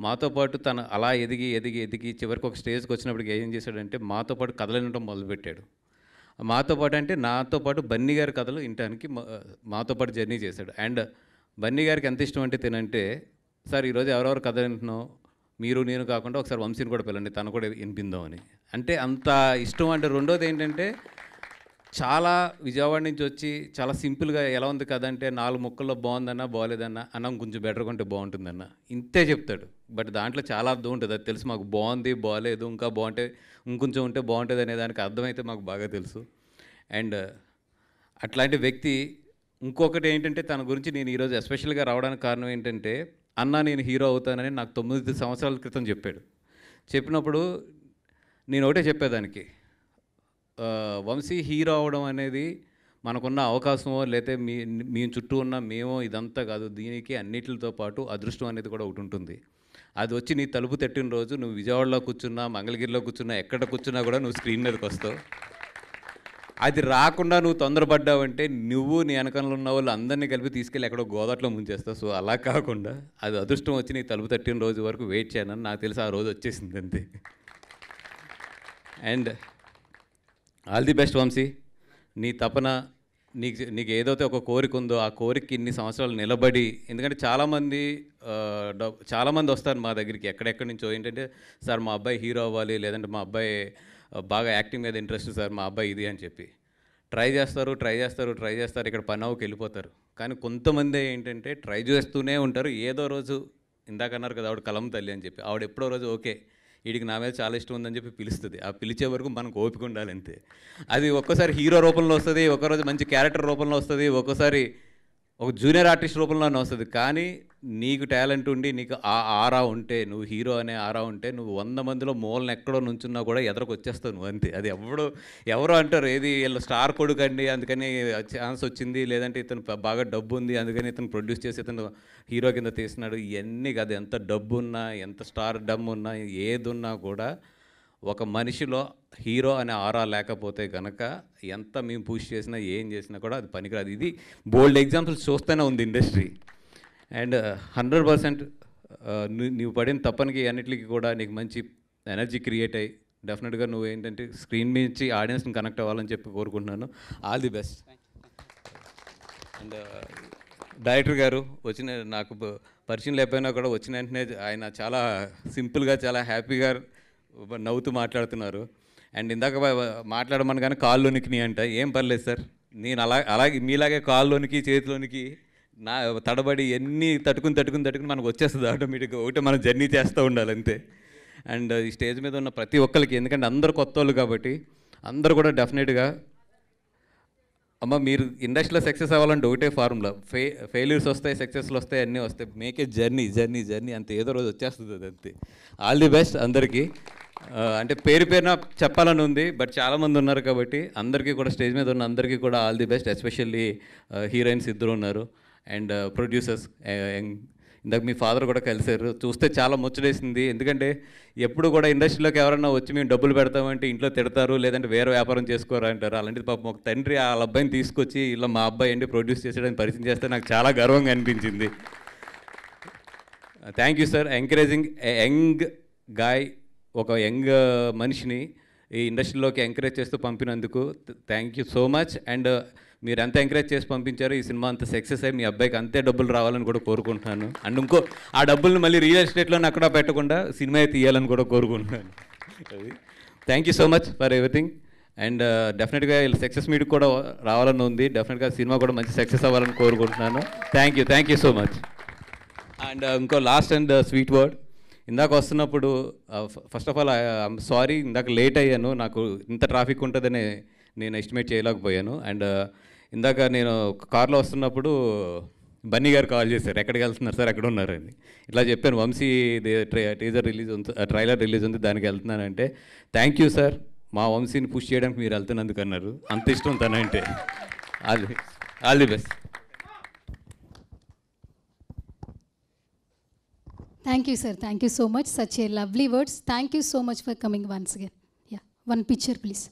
Speaker 8: మాతో పాటు తను అలా ఎదిగి చివరికి ఒక స్టేజ్కి వచ్చినప్పటికి ఏం చేశాడంటే మాతో పాటు కథలు వినడం మొదలుపెట్టాడు. మాతో పాటు అంటే నాతో పాటు బన్నీ గారి కథలు వినడానికి మాతో పాటు జర్నీ చేశాడు. అండ్ బన్నీ గారికి ఎంత ఇష్టం అంటే తినంటే, సార్ ఈరోజు ఎవరెవరు కథ వింటున్నావు, మీరు నేను కాకుండా ఒకసారి వంశీని కూడా పిల్లండి, తను కూడా వినిపిందాం అని. అంటే అంత ఇష్టం. అంటే రెండోది ఏంటంటే చాలా విజయవాడ నుంచి వచ్చి చాలా సింపుల్గా ఎలా ఉంది కదా అంటే 4 ముక్కల్లో బాగుందన్నా బాగోలేదన్నా అన్నం కొంచెం బెటర్గా ఉంటే బాగుంటుందన్న ఇంతే చెప్తాడు. బట్ దాంట్లో చాలా అర్థం ఉంటుంది. అది తెలుసు మాకు, బాగుంది బాగోలేదు ఇంకా బాగుంటే ఇంకొంచెం ఉంటే బాగుంటుంది అనే దానికి అర్థమైతే మాకు బాగా తెలుసు. అండ్ అట్లాంటి వ్యక్తి ఇంకొకటి ఏంటంటే తన గురించి నేను ఈరోజు ఎస్పెషల్గా రావడానికి కారణం ఏంటంటే, అన్న నేను హీరో అవుతానని నాకు 9 సంవత్సరాల క్రితం చెప్పాడు. చెప్పినప్పుడు నేను ఒకటే చెప్పేదానికి, వంశీ హీరో అవడం అనేది మనకున్న అవకాశమో లేకపోతే మీ చుట్టూ ఉన్న మేమో ఇదంతా కాదు, దీనికి అన్నిటితో పాటు అదృష్టం అనేది కూడా ఒకటి ఉంటుంది. అది వచ్చి నీ తలుపు తట్టిన రోజు నువ్వు విజయవాడలో కూర్చున్నా, మంగళగిరిలో కూర్చున్నా, ఎక్కడ కూర్చున్నా కూడా నువ్వు స్క్రీన్ మీదకి వస్తావు. అది రాకుండా నువ్వు తొందరపడ్డావంటే నువ్వు నీ వెనకాల ఉన్న వాళ్ళు అందరినీ కలిపి తీసుకెళ్ళి ఎక్కడో గోదాట్లో ముంచేస్తావు. సో అలా కాకుండా అది అదృష్టం వచ్చి నీ తలుపు తట్టిన రోజు వరకు వెయిట్ చేయనని నాకు తెలిసి ఆ రోజు వచ్చేసింది అంతే. And all the best Vamshi. నీ తపన, నీకు ఏదైతే ఒక కోరిక ఉందో ఆ కోరికకి ఇన్ని సంవత్సరాలు నిలబడి, ఎందుకంటే చాలామంది వస్తారు మా దగ్గరికి ఎక్కడెక్కడి నుంచో, ఏంటంటే సార్ మా అబ్బాయి హీరో అవ్వాలి, లేదంటే మా అబ్బాయి బాగా యాక్టింగ్ మీద ఇంట్రెస్ట్ సార్ మా అబ్బాయి ఇది అని చెప్పి ట్రై చేస్తారు. ఇక్కడ పని అవ్వకి వెళ్ళిపోతారు. కానీ కొంతమంది ఏంటంటే ట్రై చేస్తూనే ఉంటారు. ఏదో రోజు ఇందాక అన్నారు కదా ఆవిడ కలం తల్లి అని చెప్పి, ఆవిడ ఎప్పుడో రోజు ఓకే వీడికి నా మీద చాలా ఇష్టం ఉందని చెప్పి పిలుస్తుంది. ఆ పిలిచే వరకు మనకు ఓపిక ఉండాలి అంతే. అది ఒక్కోసారి హీరో రూపంలో వస్తుంది, ఒక్కరోజు మంచి క్యారెక్టర్ రూపంలో వస్తుంది, ఒక్కోసారి ఒక జూనియర్ ఆర్టిస్ట్ రూపంలోనే వస్తుంది. కానీ నీకు టాలెంట్ ఉండి నీకు ఆ ఆరా ఉంటే, నువ్వు హీరో అనే ఆరా ఉంటే, నువ్వు 100 మందిలో మూలను ఎక్కడో నుంచున్నా కూడా ఎదరకు వచ్చేస్తావు నువ్వు అంతే. అది ఎవరో అంటారు ఏది వీళ్ళు స్టార్ కొడుకు అండి అందుకని ఛాన్స్ వచ్చింది, లేదంటే ఇతను బాగా డబ్బు ఉంది అందుకని ఇతను ప్రొడ్యూస్ చేసి ఇతను హీరో కింద తీస్తున్నాడు, ఇవన్నీ కాదు. ఎంత డబ్బు ఉన్నా, ఎంత స్టార్ డమ్ ఉన్నా, ఏది ఉన్నా కూడా ఒక మనిషిలో హీరో అనే ఆరా లేకపోతే కనుక ఎంత మేము పుష్ చేసినా ఏం చేసినా కూడా అది పనికిరాదు. ఇది బోల్డ్ ఎగ్జాంపుల్స్ చూస్తూనే ఉంది ఇండస్ట్రీ. అండ్ 100% నువ్వు పడిన తప్పనికి అన్నిటికీ కూడా నీకు మంచి ఎనర్జీ క్రియేట్ అయ్యి డెఫినెట్గా నువ్వు ఏంటంటే స్క్రీన్ నుంచి ఆడియన్స్ని కనెక్ట్ అవ్వాలని చెప్పి కోరుకుంటున్నాను. All the best. And director గారు నాకు పరిచయం లేకపోయినా కూడా వచ్చిన వెంటనే ఆయన చాలా సింపుల్గా చాలా హ్యాపీగా నవ్వుతూ మాట్లాడుతున్నారు. అండ్ ఇందాక మాట్లాడమని కానీ కాళ్ళలోనికి అంట, ఏం పర్లేదు సార్, నేను అలాగే మీలాగే కాళ్ళలోనికి చేతిలోనికి నా తడబడి ఎన్ని తట్టుకుని మనకు వచ్చేస్తుంది ఆటోమేటిక్గా. ఒకటి మనం జర్నీ చేస్తూ ఉండాలి అంతే. అండ్ ఈ స్టేజ్ మీద ఉన్న ప్రతి ఒక్కరికి, ఎందుకంటే అందరు కొత్త వాళ్ళు కాబట్టి అందరూ కూడా డెఫినెట్గా అమ్మ మీరు ఇండస్ట్రీలో సక్సెస్ అవ్వాలంటే ఒకటే ఫార్ములా, ఫెయిల్యూర్స్ వస్తాయి, సక్సెస్లు వస్తాయి, అన్నీ వస్తాయి. మేకే జర్నీ అంతే, ఏదో రోజు వచ్చేస్తుంది అది అంతే. ఆల్ ది బెస్ట్ అందరికీ. అంటే పేరున చెప్పాలని ఉంది, బట్ చాలామంది ఉన్నారు కాబట్టి అందరికీ కూడా స్టేజ్ మీద ఉన్న అందరికీ కూడా all the best. Especially heroines ఇద్దరు ఉన్నారు అండ్ ప్రొడ్యూసర్స్. ఇందాక మీ ఫాదర్ కూడా కలిశారు, చూస్తే చాలా ముచ్చటేసింది. ఎందుకంటే ఎప్పుడు కూడా ఇండస్ట్రీలోకి ఎవరన్నా వచ్చి మేము డబ్బులు పెడతామంటే ఇంట్లో తిడతారు, లేదంటే వేరే వ్యాపారం చేసుకోరా అంటారు. అలాంటిది పాపం ఒక తండ్రి వాళ్ళ అబ్బాయిని తీసుకొచ్చి ఇలా మా అబ్బాయి ఏంటి ప్రొడ్యూస్ చేసేయడానికి పరిచయం చేస్తే నాకు చాలా గర్వంగా అనిపించింది. Thank you sir, encouraging young guy, ఒక యంగ్ మనిషిని ఈ ఇండస్ట్రీలోకి ఎంకరేజ్ చేస్తూ పంపినందుకు thank you so much. And మీరు ఎంత ఎంకరేజ్ చేసి పంపించారో ఈ సినిమా అంత సక్సెస్ అయ్యి మీ అబ్బాయికి అంతే డబ్బులు రావాలని కూడా కోరుకుంటున్నాను. అండ్ ఇంకో ఆ డబ్బుల్ని మళ్ళీ రియల్ ఎస్టేట్లోనే అక్కడ పెట్టకుండా సినిమా తీయాలని కూడా కోరుకుంటున్నాను. Thank you so much for everything. And డెఫినెట్గా వీళ్ళు సక్సెస్ మీట్కి కూడా రావాలని ఉంది. డెఫినెట్గా సినిమా కూడా మంచి సక్సెస్ అవ్వాలని కోరుకుంటున్నాను. Thank you so much. And ఇంకో లాస్ట్ అండ్ స్వీట్ వర్డ్, ఇందాక వస్తున్నప్పుడు first of all I'm sorry, ఇందాక లేట్ అయ్యాను. నాకు ఇంత ట్రాఫిక్ ఉంటుందని నేను ఎస్టిమేట్ చేయలేకపోయాను. అండ్ ఇందాక నేను కార్లో వస్తున్నప్పుడు బన్నీ గారు కాల్ చేశారు, ఎక్కడికి వెళ్తున్నారు సార్, ఎక్కడ ఉన్నారని. ఇట్లా చెప్పాను, వంశీ టీజర్ రిలీజ్ ఉంది, ట్రైలర్ రిలీజ్ ఉంది, దానికి వెళ్తున్నానంటే థ్యాంక్ యూ సార్, మా వంశీని పుష్ చేయడానికి మీరు వెళ్తున్నందుకు అన్నారు. అంత ఇష్టం తనంటే. All the best.
Speaker 1: Thank you, sir. Thank you so much. Such a lovely words. Thank you so much for coming once again. Yeah. One picture, please.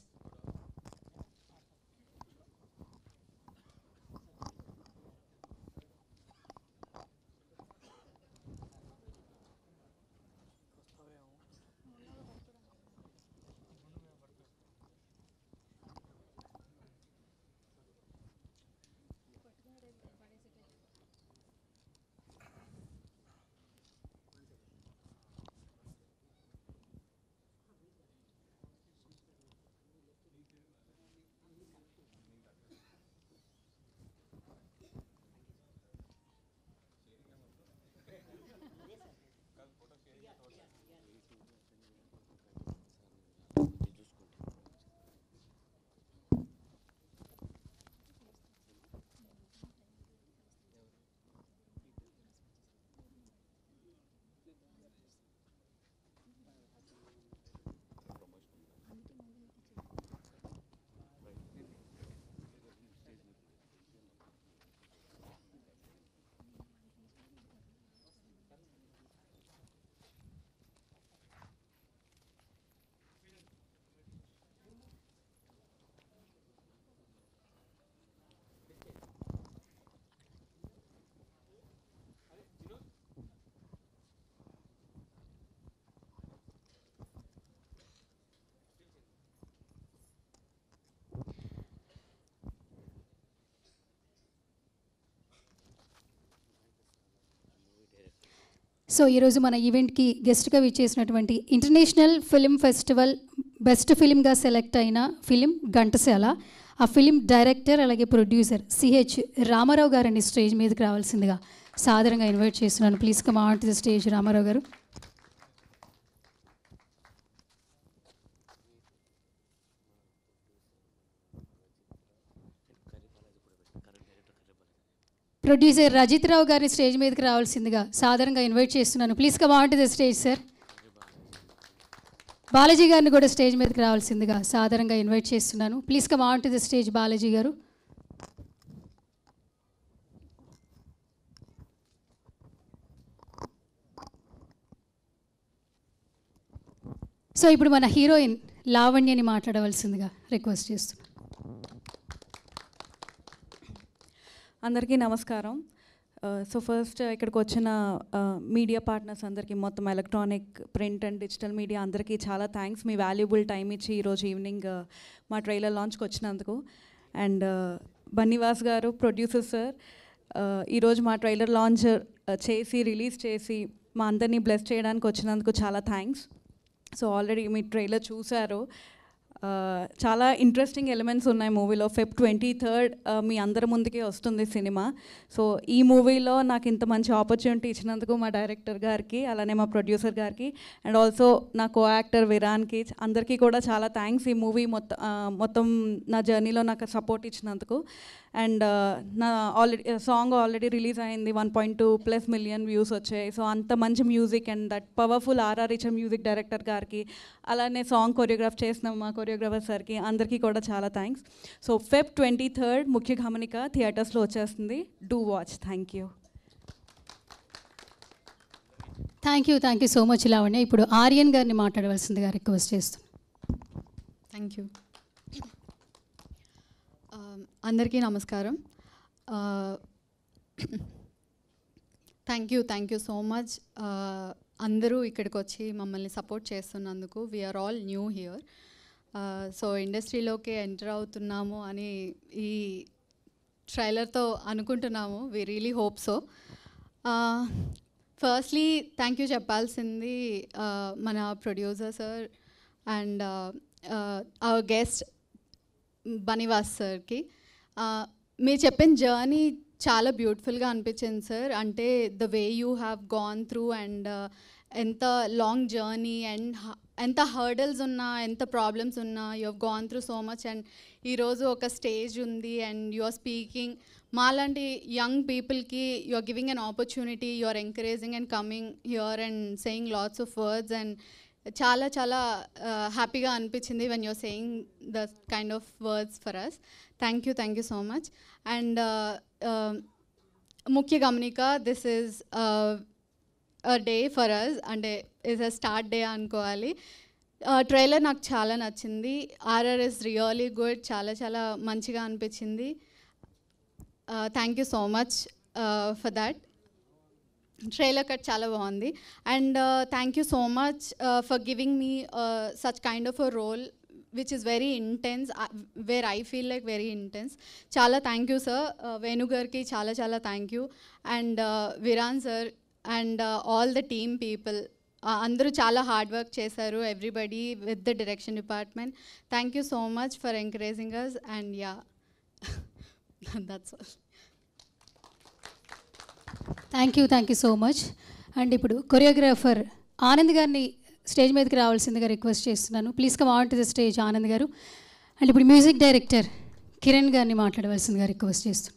Speaker 1: So ఈరోజు మన ఈవెంట్కి గెస్ట్గా విచ్చేసినటువంటి ఇంటర్నేషనల్ ఫిలిం ఫెస్టివల్ బెస్ట్ ఫిలింగా select అయిన film Ghantasala, ఆ film director అలాగే producer CH Ramarao గారిని స్టేజ్ మీదకి రావాల్సిందిగా సాదరంగా ఇన్వైట్ చేస్తున్నాను. Please come on to the stage Ramarao garu. Producer Rajith రావు గారిని స్టేజ్ మీదకి రావాల్సిందిగా సాధారణంగా ఇన్వైట్ చేస్తున్నాను. Please come on to the stage sir. Balaji గారిని కూడా స్టేజ్ మీదకి రావాల్సిందిగా సాధారణంగా ఇన్వైట్ చేస్తున్నాను. Please come on to the stage Balaji గారు. సో ఇప్పుడు మన హీరోయిన్ లావణ్యని మాట్లాడవలసిందిగా రిక్వెస్ట్ చేస్తున్నాను.
Speaker 14: అందరికీ నమస్కారం. సో ఫస్ట్ ఇక్కడికి వచ్చిన మీడియా పార్ట్నర్స్ అందరికీ, మొత్తం electronic, print and digital media అందరికీ చాలా థ్యాంక్స్. మీ వాల్యుబుల్ టైం ఇచ్చి ఈరోజు ఈవినింగ్ మా ట్రైలర్ లాంచ్కి వచ్చినందుకు. అండ్ బన్నీవాస్ గారు, ప్రొడ్యూసర్ సార్, ఈరోజు మా ట్రైలర్ లాంచ్ చేసి రిలీజ్ చేసి మా అందరినీ బ్లెస్ చేయడానికి వచ్చినందుకు చాలా థ్యాంక్స్. సో ఆల్రెడీ మీ ట్రైలర్ చూశారు. చాలా ఇంట్రెస్టింగ్ ఎలిమెంట్స్ ఉన్నాయి మూవీలో. Feb 23rd మీ అందరి ముందుకే వస్తుంది సినిమా. సో ఈ మూవీలో నాకు ఇంత మంచి ఆపర్చునిటీ ఇచ్చినందుకు మా డైరెక్టర్ గారికి, అలానే మా ప్రొడ్యూసర్ గారికి, అండ్ ఆల్సో నా కో యాక్టర్ విరాన్కి, అందరికీ కూడా చాలా థ్యాంక్స్. ఈ మూవీ మొత్తం నా జర్నీలో నాకు సపోర్ట్ ఇచ్చినందుకు. అండ్ నా సాంగ్ ఆల్రెడీ రిలీజ్ అయింది, 1.2+ మిలియన్ వ్యూస్ వచ్చాయి. సో అంత మంచి music and that powerful RR ఇచ్చే మ్యూజిక్ డైరెక్టర్ గారికి, అలానే సాంగ్ కొరియోగ్రాఫ్ చేసిన మా కొరియోగ్రాఫర్ సార్కి, అందరికీ కూడా చాలా థ్యాంక్స్. సో Feb 23rd ముఖ్య గమనిక థియేటర్స్లో వచ్చేస్తుంది. Do watch. Thank you.
Speaker 1: Thank you so much Lavanya. ఇప్పుడు ఆర్యన్ గారిని మాట్లాడవలసిందిగా రిక్వెస్ట్ చేస్తున్నాను.
Speaker 15: Thank you. అందరికీ నమస్కారం. Thank you so much. అందరూ ఇక్కడికి వచ్చి మమ్మల్ని సపోర్ట్ చేస్తున్నందుకు. We're all new here. So ఇండస్ట్రీలోకి ఎంటర్ అవుతున్నాము అని ఈ ట్రైలర్తో అనుకుంటున్నాము. We really hope so. Firstly thank you చెప్పాల్సింది మన producer sir and our guest Bunny Vas సార్కి. మీరు చెప్పిన జర్నీ చాలా బ్యూటిఫుల్గా అనిపించింది సార్. అంటే the way you have gone through and ఎంత లాంగ్ జర్నీ అండ్ ఎంత హర్డల్స్ ఉన్నా ఎంత ప్రాబ్లమ్స్ ఉన్నా you have gone through so much and ఈరోజు ఒక స్టేజ్ ఉంది అండ్ యు ఆర్ స్పీకింగ్ మాలాంటి యంగ్ పీపుల్కి you are giving an opportunity you are encouraging and coming here and saying lots of words and చాలా చాలా హ్యాపీగా అనిపించింది when you're saying the kind of words for us. Thank you so much. And ముఖ్య గమనిక, this is day for us, అంటే is a start day అనుకోవాలి. Trailer నాకు చాలా నచ్చింది. ఆర్ఆర్ ఇస్ రియలీ గుడ్, చాలా చాలా మంచిగా అనిపించింది. Thank you so much for that. Trailer cut చాలా బాగుంది. And thank you so much for giving me such kind of a role which is very intense, where I feel like very intense. Chala thank you sir, Venu garki chala chala thank you, and Viran sir and all the team people. Andaru chala hard work chesaru, everybody with the direction department. Thank you so much for encouraging us, and yeah, that's all.
Speaker 1: Thank you so much. And ఇప్పుడు choreographer Anand గారిని stage మీదకి రావాల్సిందిగా request చేస్తున్నాను. Please come on to the stage Anand గారు. And ఇప్పుడు music director Kiran గారిని మాట్లాడవలసిందిగా request చేస్తున్నాను.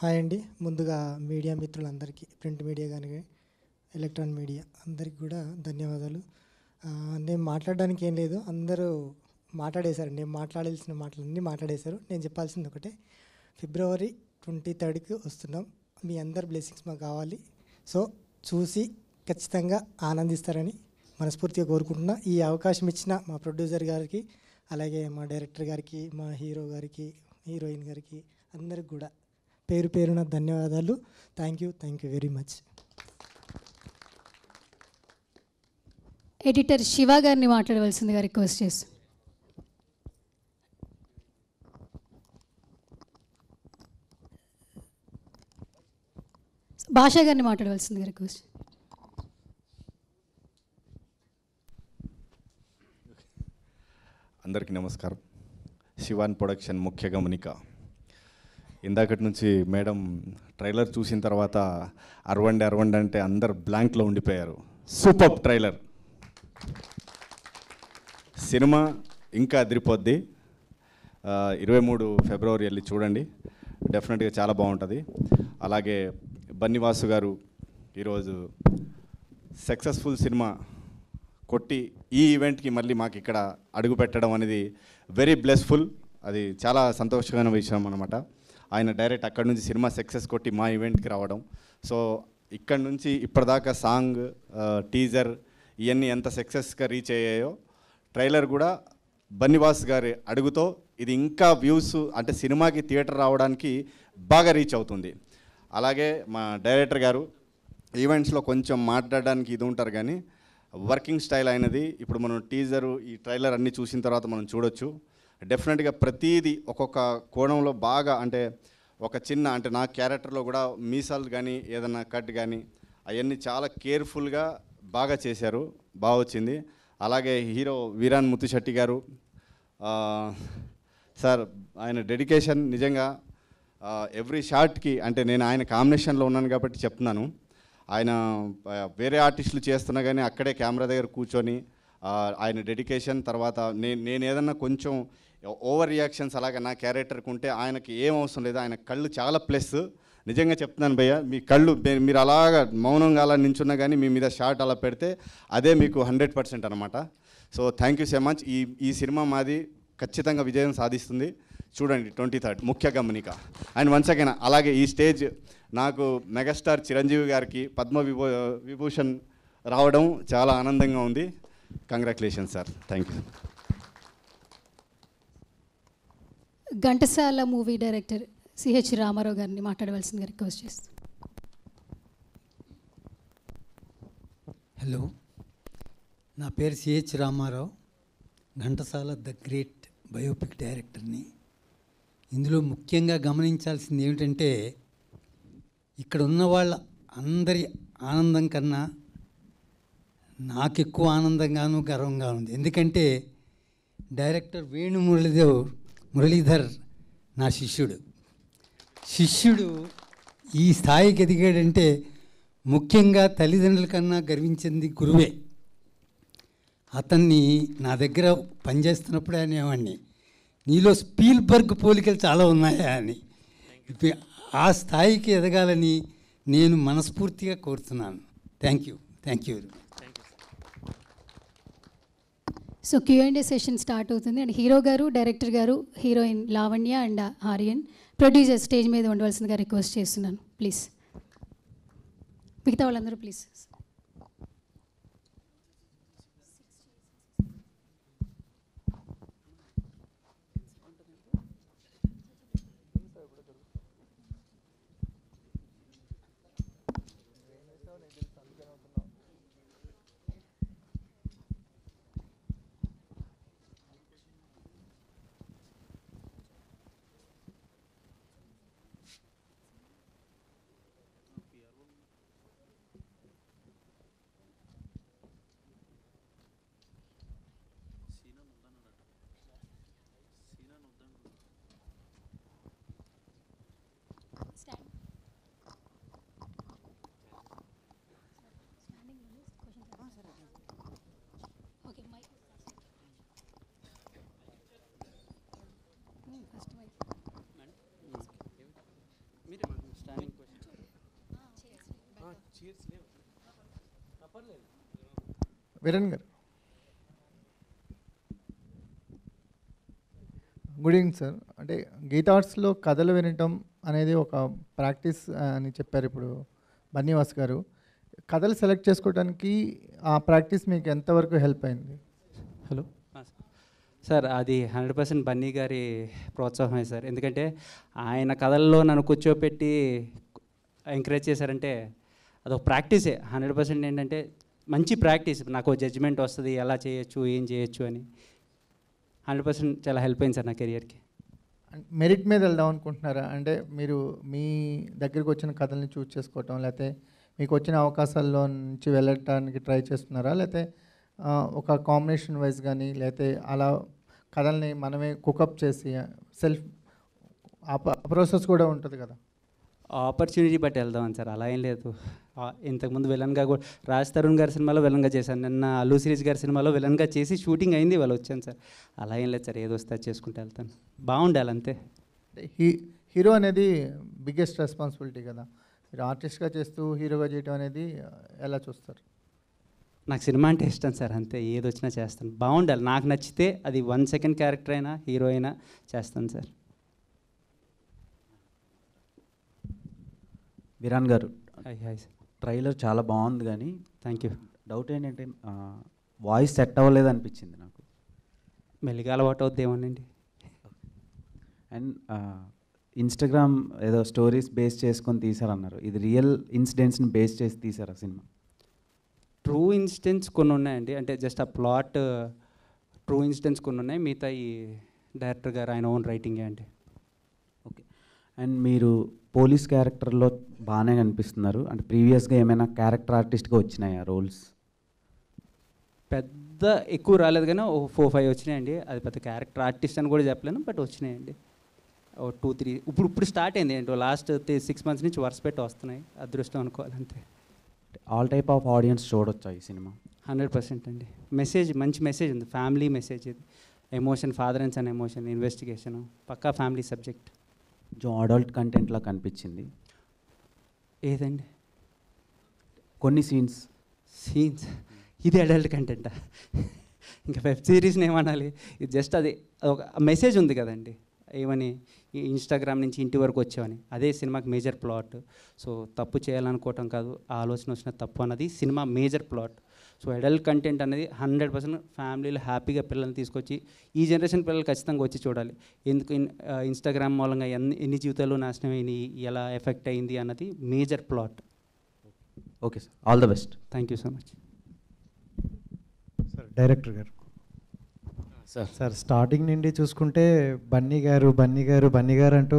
Speaker 16: హాయ్ అండి. ముందుగా మీడియా మిత్రులందరికీ, ప్రింట్ మీడియా కానీ ఎలక్ట్రానిక్ మీడియా అందరికీ కూడా ధన్యవాదాలు. నేను మాట్లాడడానికి ఏం లేదు, అందరూ మాట్లాడేశారు. నేను మాట్లాడాల్సిన మాటలన్నీ మాట్లాడేశారు. నేను చెప్పాల్సింది ఒకటే, February 23 వస్తున్నాం. మీ అందరి బ్లెస్సింగ్స్ మాకు కావాలి. సో చూసి ఖచ్చితంగా ఆనందిస్తారని మనస్ఫూర్తిగా కోరుకుంటున్నా. ఈ అవకాశం ఇచ్చిన మా ప్రొడ్యూసర్ గారికి, అలాగే మా డైరెక్టర్ గారికి, మా హీరో గారికి, హీరోయిన్ గారికి, అందరికి కూడా పేరు పేరున ధన్యవాదాలు. Thank you very much.
Speaker 1: Editor Shiva గారిని మాట్లాడవలసిందిగా రిక్వెస్ట్ చేస్తాను. భాషా గారిని మాట్లాడవలసిందిగా రిక్వెస్ట్.
Speaker 17: అందరికీ నమస్కారం. శివాన్ ప్రొడక్షన్ ముఖ్య గమనిక. ఇందాకటి నుంచి మేడం ట్రైలర్ చూసిన తర్వాత అరవండి అంటే అందరు బ్లాంక్లో ఉండిపోయారు. Super trailer. సినిమా ఇంకా అదిరిపోద్ది. 23 ఫిబ్రవరి వెళ్ళి చూడండి, డెఫినెట్గా చాలా బాగుంటుంది. అలాగే బన్నివాసు గారు ఈరోజు సక్సెస్ఫుల్ సినిమా కొట్టి ఈ ఈవెంట్కి మళ్ళీ మాకు ఇక్కడ అడుగు పెట్టడం అనేది వెరీ బ్లెస్ఫుల్. అది చాలా సంతోషకరమైన విషయం అన్నమాట. ఆయన డైరెక్ట్ అక్కడి నుంచి సినిమా సక్సెస్ కొట్టి మా ఈవెంట్కి రావడం. సో ఇక్కడ నుంచి ఇప్పటిదాకా సాంగ్, టీజర్ ఇవన్నీ ఎంత సక్సెస్గా రీచ్ అయ్యాయో, ట్రైలర్ కూడా బన్నివాస్ గారి అడుగుతో ఇది ఇంకా వ్యూస్, అంటే సినిమాకి థియేటర్ రావడానికి బాగా రీచ్ అవుతుంది. అలాగే మా డైరెక్టర్ గారు ఈవెంట్స్లో కొంచెం మాట్లాడడానికి ఇది ఉంటారు, కానీ వర్కింగ్ స్టైల్ అయినది ఇప్పుడు మనం టీజరు, ఈ ట్రైలర్ అన్నీ చూసిన తర్వాత మనం చూడొచ్చు. డెఫినెట్గా ప్రతీది ఒక్కొక్క కోణంలో బాగా, అంటే ఒక చిన్న, అంటే నా క్యారెక్టర్లో కూడా మీసాలు కానీ ఏదైనా కట్ కానీ అవన్నీ చాలా కేర్ఫుల్గా బాగా చేశారు, బాగా వచ్చింది. అలాగే హీరో వీరాన్ ముత్తుశెట్టి గారు సార్, ఆయన డెడికేషన్ నిజంగా ఎవ్రీ షాట్కి, అంటే నేను ఆయన కాంబినేషన్లో ఉన్నాను కాబట్టి చెప్తున్నాను. ఆయన వేరే ఆర్టిస్టులు చేస్తున్నా కానీ అక్కడే కెమెరా దగ్గర కూర్చొని ఆయన డెడికేషన్, తర్వాత నేను ఏదన్నా కొంచెం ఓవర్ రియాక్షన్స్ అలాగే నా క్యారెక్టర్కి ఉంటే ఆయనకి ఏం అవసరం లేదు. ఆయన కళ్ళు చాలా ప్లస్. నిజంగా చెప్తున్నాను భయ్య, మీ కళ్ళు మీరు అలాగా మౌనంగా అలా నించున్నా కానీ మీ మీద షాట్ అలా పెడితే అదే మీకు 100% అనమాట. So thank you so much. ఈ సినిమా మాది ఖచ్చితంగా విజయం సాధిస్తుంది. చూడండి 23 ముఖ్య గమనిక. అండ్ వన్స్ అగైన్ అలాగే ఈ స్టేజ్ నాకు మెగాస్టార్ చిరంజీవి గారికి విభూషణ్ రావడం చాలా ఆనందంగా ఉంది. Congratulation sir. Thank you.
Speaker 1: Ghantasala movie director CH Ramarao గారిని మాట్లాడవలసిందిగా రిక్వెస్ట్ చేస్తాను.
Speaker 18: హలో, నా పేరు CH Rama Rao, Ghantasala the great biopic డైరెక్టర్ని. ఇందులో ముఖ్యంగా గమనించాల్సింది ఏమిటంటే, ఇక్కడ ఉన్న వాళ్ళ అందరి ఆనందం కన్నా నాకు ఎక్కువ ఆనందంగాను గర్వంగా ఉంది. ఎందుకంటే డైరెక్టర్ వేణు మురళీధర్ నా శిష్యుడు ఈ స్థాయికి ఎదిగాడంటే ముఖ్యంగా తల్లిదండ్రుల కన్నా గర్వించింది గురువే. అతన్ని నా దగ్గర పనిచేస్తున్నప్పుడే అనేవాడిని, నీలో స్పీల్బర్గ్ పోలికలు చాలా ఉన్నాయా అని. ఆ స్థాయికి ఎదగాలని నేను మనస్ఫూర్తిగా కోరుతున్నాను. Thank you very much.
Speaker 1: So Q&A session start అవుతుంది అండ్ హీరో గారు, డైరెక్టర్ గారు, heroine Lavanya and Aryan, producer stage మీద ఉండవలసిందిగా రిక్వెస్ట్ చేస్తున్నాను ప్లీజ్. మిగతా వాళ్ళందరూ ప్లీజ్.
Speaker 19: వీరన్ గారు, గుడ్ ఈవినింగ్ సార్. అంటే గీతా ఆర్ట్స్లో కథలు వినటం అనేది ఒక ప్రాక్టీస్ అని చెప్పారు ఇప్పుడు బన్నీవాస్ గారు. కథలు సెలెక్ట్ చేసుకోవడానికి ఆ ప్రాక్టీస్ మీకు ఎంతవరకు హెల్ప్ అయింది?
Speaker 12: హలో సార్, అది 100% బన్నీ గారి ప్రోత్సాహమే సార్. ఎందుకంటే ఆయన కథల్లో నన్ను కూర్చోపెట్టి ఎంకరేజ్ చేశారంటే అదొక ప్రాక్టీసే. 100% ఏంటంటే మంచి ప్రాక్టీస్. నాకు జడ్జిమెంట్ వస్తుంది, ఎలా చేయొచ్చు, ఏం చేయొచ్చు అని. 100% చాలా హెల్ప్ అయింది సార్ నా కెరియర్కి.
Speaker 19: మెరిట్ మీద వెళ్దాం అనుకుంటున్నారా? అంటే మీరు మీ దగ్గరికి వచ్చిన కథల్ని చూస్ చేసుకోవటం, లేకపోతే మీకు వచ్చిన అవకాశాల్లో నుంచి వెళ్ళటానికి ట్రై చేస్తున్నారా, లేకపోతే ఒక కాంబినేషన్ వైజ్ కానీ, లేకపోతే అలా కథల్ని మనమే కుకప్ చేసి సెల్ఫ్ ప్రాసెస్ కూడా ఉంటుంది కదా?
Speaker 12: ఆపర్చునిటీ బట్టి వెళ్దామని సార్, అలా ఏం లేదు. ఇంతకుముందు విలన్గా కూడా రాజ్ తరుణ్ గారి సినిమాలో విలన్గా చేశాను. నిన్న అల్లు సిరీస్ గారి సినిమాలో విలన్గా చేసి షూటింగ్ అయింది, వాళ్ళు వచ్చాను సార్. అలా ఏం లేదు సార్, ఏదో వస్తే చేసుకుంటూ వెళ్తాను. బాగుండాలి అంతే.
Speaker 19: హీరో అనేది బిగ్గెస్ట్ రెస్పాన్సిబిలిటీ కదా. మీరు ఆర్టిస్ట్గా చేస్తూ హీరోగా చేయడం అనేది ఎలా చూస్తారు?
Speaker 12: నాకు సినిమా అంటే ఇష్టం సార్, అంతే. ఏది వచ్చినా చేస్తాను, బాగుండాలి. నాకు నచ్చితే అది 1 సెకండ్ క్యారెక్టర్ అయినా హీరో అయినా చేస్తాను సార్.
Speaker 20: విరాన్ గారు,
Speaker 12: హాయ్ హాయ్ సార్.
Speaker 20: ట్రైలర్ చాలా బాగుంది కానీ
Speaker 12: థ్యాంక్ యూ.
Speaker 20: డౌట్ ఏంటంటే వాయిస్ సెట్ అవ్వలేదు అనిపించింది నాకు.
Speaker 12: మెల్లిగా అలవాటు అవుద్దేమోనండి.
Speaker 20: అండ్ ఇన్స్టాగ్రామ్ ఏదో స్టోరీస్ బేస్ చేసుకొని తీసారన్నారు, ఇది రియల్ ఇన్సిడెంట్స్ని బేస్ చేసి తీసారా సినిమా?
Speaker 12: ట్రూ ఇన్సిడెంట్స్ కొన్ని ఉన్నాయండి, అంటే జస్ట్ ఆ ప్లాట్ ట్రూ ఇన్సిడెంట్స్ కొన్ని ఉన్నాయి. మిగతా ఈ డైరెక్టర్ గారు ఆయన ఓన్ రైటింగే అండి.
Speaker 20: ఓకే. అండ్ మీరు పోలీస్ క్యారెక్టర్లో బాగానే కనిపిస్తున్నారు. అంటే ప్రీవియస్గా ఏమైనా క్యారెక్టర్ ఆర్టిస్ట్గా వచ్చినాయా రోల్స్?
Speaker 12: పెద్ద ఎక్కువ రాలేదు కానీ 4-5 వచ్చినాయండి. అది పెద్ద క్యారెక్టర్ ఆర్టిస్ట్ అని కూడా చెప్పలేను, బట్ వచ్చినాయండి. 2-3 ఇప్పుడు స్టార్ట్ అయింది ఏంటో. లాస్ట్ 6 months నుంచి వరుస పెట్టి వస్తున్నాయి. అదృష్టం అనుకోవాలంతే.
Speaker 20: ఆల్ టైప్ ఆఫ్ ఆడియన్స్ చూడొచ్చా ఈ సినిమా?
Speaker 12: 100% అండి. మెసేజ్, మంచి మెసేజ్ ఉంది, ఫ్యామిలీ మెసేజ్. ఇది emotion, father and son emotion, investigation, పక్కా ఫ్యామిలీ సబ్జెక్ట్.
Speaker 20: అడల్ట్ కంటెంట్లా కనిపించింది
Speaker 12: ఏదండి?
Speaker 20: కొన్ని సీన్స్
Speaker 12: ఇది అడల్ట్ కంటెంటా? ఇంకా వెబ్ సిరీస్ని ఏమనాలి? ఇది జస్ట్ అది ఒక మెసేజ్ ఉంది కదండి. ఏమని, ఇన్స్టాగ్రామ్ నుంచి ఇంటి వరకు వచ్చామని. అదే సినిమాకి మేజర్ ప్లాట్. సో తప్పు చేయాలనుకోవటం కాదు, ఆలోచన వచ్చిన తప్పు అన్నది cinema major plot. So adult content అనేది 100% ఫ్యామిలీలో హ్యాపీగా పిల్లల్ని తీసుకొచ్చి, ఈ జనరేషన్ పిల్లలు ఖచ్చితంగా వచ్చి చూడాలి. ఎందుకు ఇన్స్టాగ్రామ్ మూలంగా ఎన్ని జీవితాలు నాశనం అయినాయి, ఎలా ఎఫెక్ట్ అయింది అన్నది major plot.
Speaker 20: Okay sir, all the best.
Speaker 12: Thank you so much
Speaker 21: sir. Director గారు సార్, స్టార్టింగ్ నుండి చూసుకుంటే బన్నీ గారు అంటూ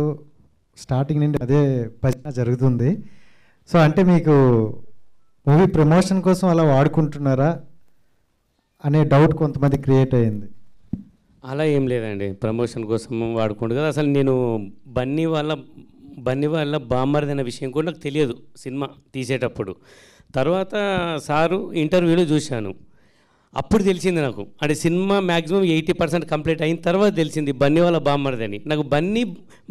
Speaker 21: స్టార్టింగ్ నుండి అదే భజన జరుగుతుంది. సో అంటే మీకు మూవీ ప్రమోషన్ కోసం అలా వాడుకుంటున్నారా అనే డౌట్ కొంతమంది క్రియేట్ అయ్యింది.
Speaker 9: అలా ఏం లేదండి, ప్రమోషన్ కోసం వాడుకుంటు కదా. అసలు నేను బన్నీ వాళ్ళ బన్నీ వాళ్ళ బామ్మర్ది అనే విషయం కూడా నాకు తెలియదు సినిమా తీసేటప్పుడు. తర్వాత సారు ఇంటర్వ్యూలో చూశాను, అప్పుడు తెలిసింది నాకు. అంటే సినిమా మ్యాక్సిమం 80% కంప్లీట్ అయిన తర్వాత తెలిసింది బన్నీ వాళ్ళ బామ్మర్ది అని. నాకు బన్నీ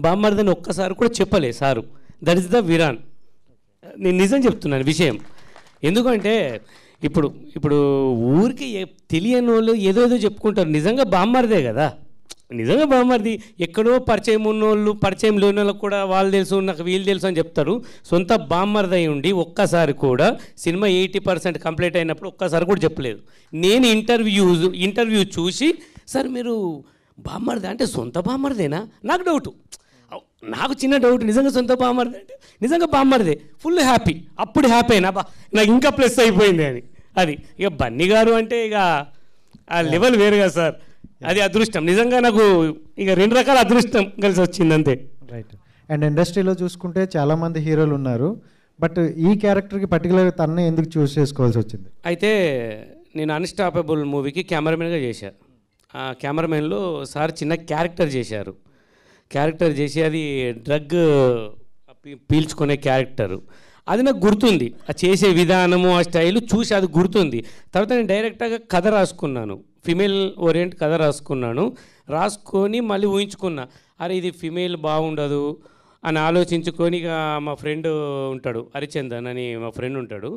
Speaker 9: బామ్మర్ది అని ఒక్కసారి కూడా చెప్పలేదు sir. That is the Virar. నేను నిజం చెప్తున్నాను విషయం. ఎందుకంటే ఇప్పుడు ఊరికి తెలియని వాళ్ళు ఏదో చెప్పుకుంటారు, నిజంగా బామ్మర్దే కదా. నిజంగా బామ్మర్ది ఎక్కడో పరిచయం ఉన్నోళ్ళు, పరిచయం లేని వాళ్ళకు కూడా వాళ్ళు తెలుసు, నాకు వీళ్ళు తెలుసు అని చెప్తారు. సొంత బామ్మర్ది అయి ఉండి ఒక్కసారి కూడా సినిమా 80% కంప్లీట్ అయినప్పుడు ఒక్కసారి కూడా చెప్పలేదు. నేను ఇంటర్వ్యూ చూసి, సార్ మీరు బామ్మర్ది అంటే సొంత బామ్మర్దేనా? నాకు డౌటు, నాకు చిన్న డౌట్, నిజంగా సొంత బామ్మర్ది అంటే నిజంగా బామ్మర్దే. Full happy. అప్పుడు హ్యాపీ అయినా, నాకు ఇంకా ప్లస్ అయిపోయింది అని. అది ఇక బన్నీ గారు అంటే ఇక ఆ లెవెల్ వేరు కదా సార్. అది అదృష్టం నిజంగా. నాకు ఇక 2 రకాల అదృష్టం కలిసి వచ్చింది అంతే.
Speaker 21: రైట్. అండ్ ఇండస్ట్రీలో చూసుకుంటే చాలామంది హీరోలు ఉన్నారు, బట్ ఈ క్యారెక్టర్కి పర్టికులర్గా తన్నే ఎందుకు చూస్ చేసుకోవాల్సి వచ్చింది?
Speaker 9: అయితే నేను అన్స్టాపబుల్ మూవీకి కెమెరామెన్గా చేశాను. ఆ కెమెరామెన్లో సార్ చిన్న క్యారెక్టర్ చేశారు. క్యారెక్టర్ చేసి అది డ్రగ్ పీల్చుకునే క్యారెక్టరు. అది నాకు గుర్తుంది, ఆ చేసే విధానము, ఆ స్టైలు చూసి అది గుర్తుంది. తర్వాత నేను డైరెక్ట్గా కథ రాసుకున్నాను, ఫిమేల్ ఓరియంట్ కథ రాసుకొని మళ్ళీ ఊహించుకున్నా, అరే ఇది ఫిమేల్ బాగుండదు అని ఆలోచించుకొని ఇక మా ఫ్రెండ్ ఉంటాడు, హరిచందన్ అని మా ఫ్రెండ్ ఉంటాడు,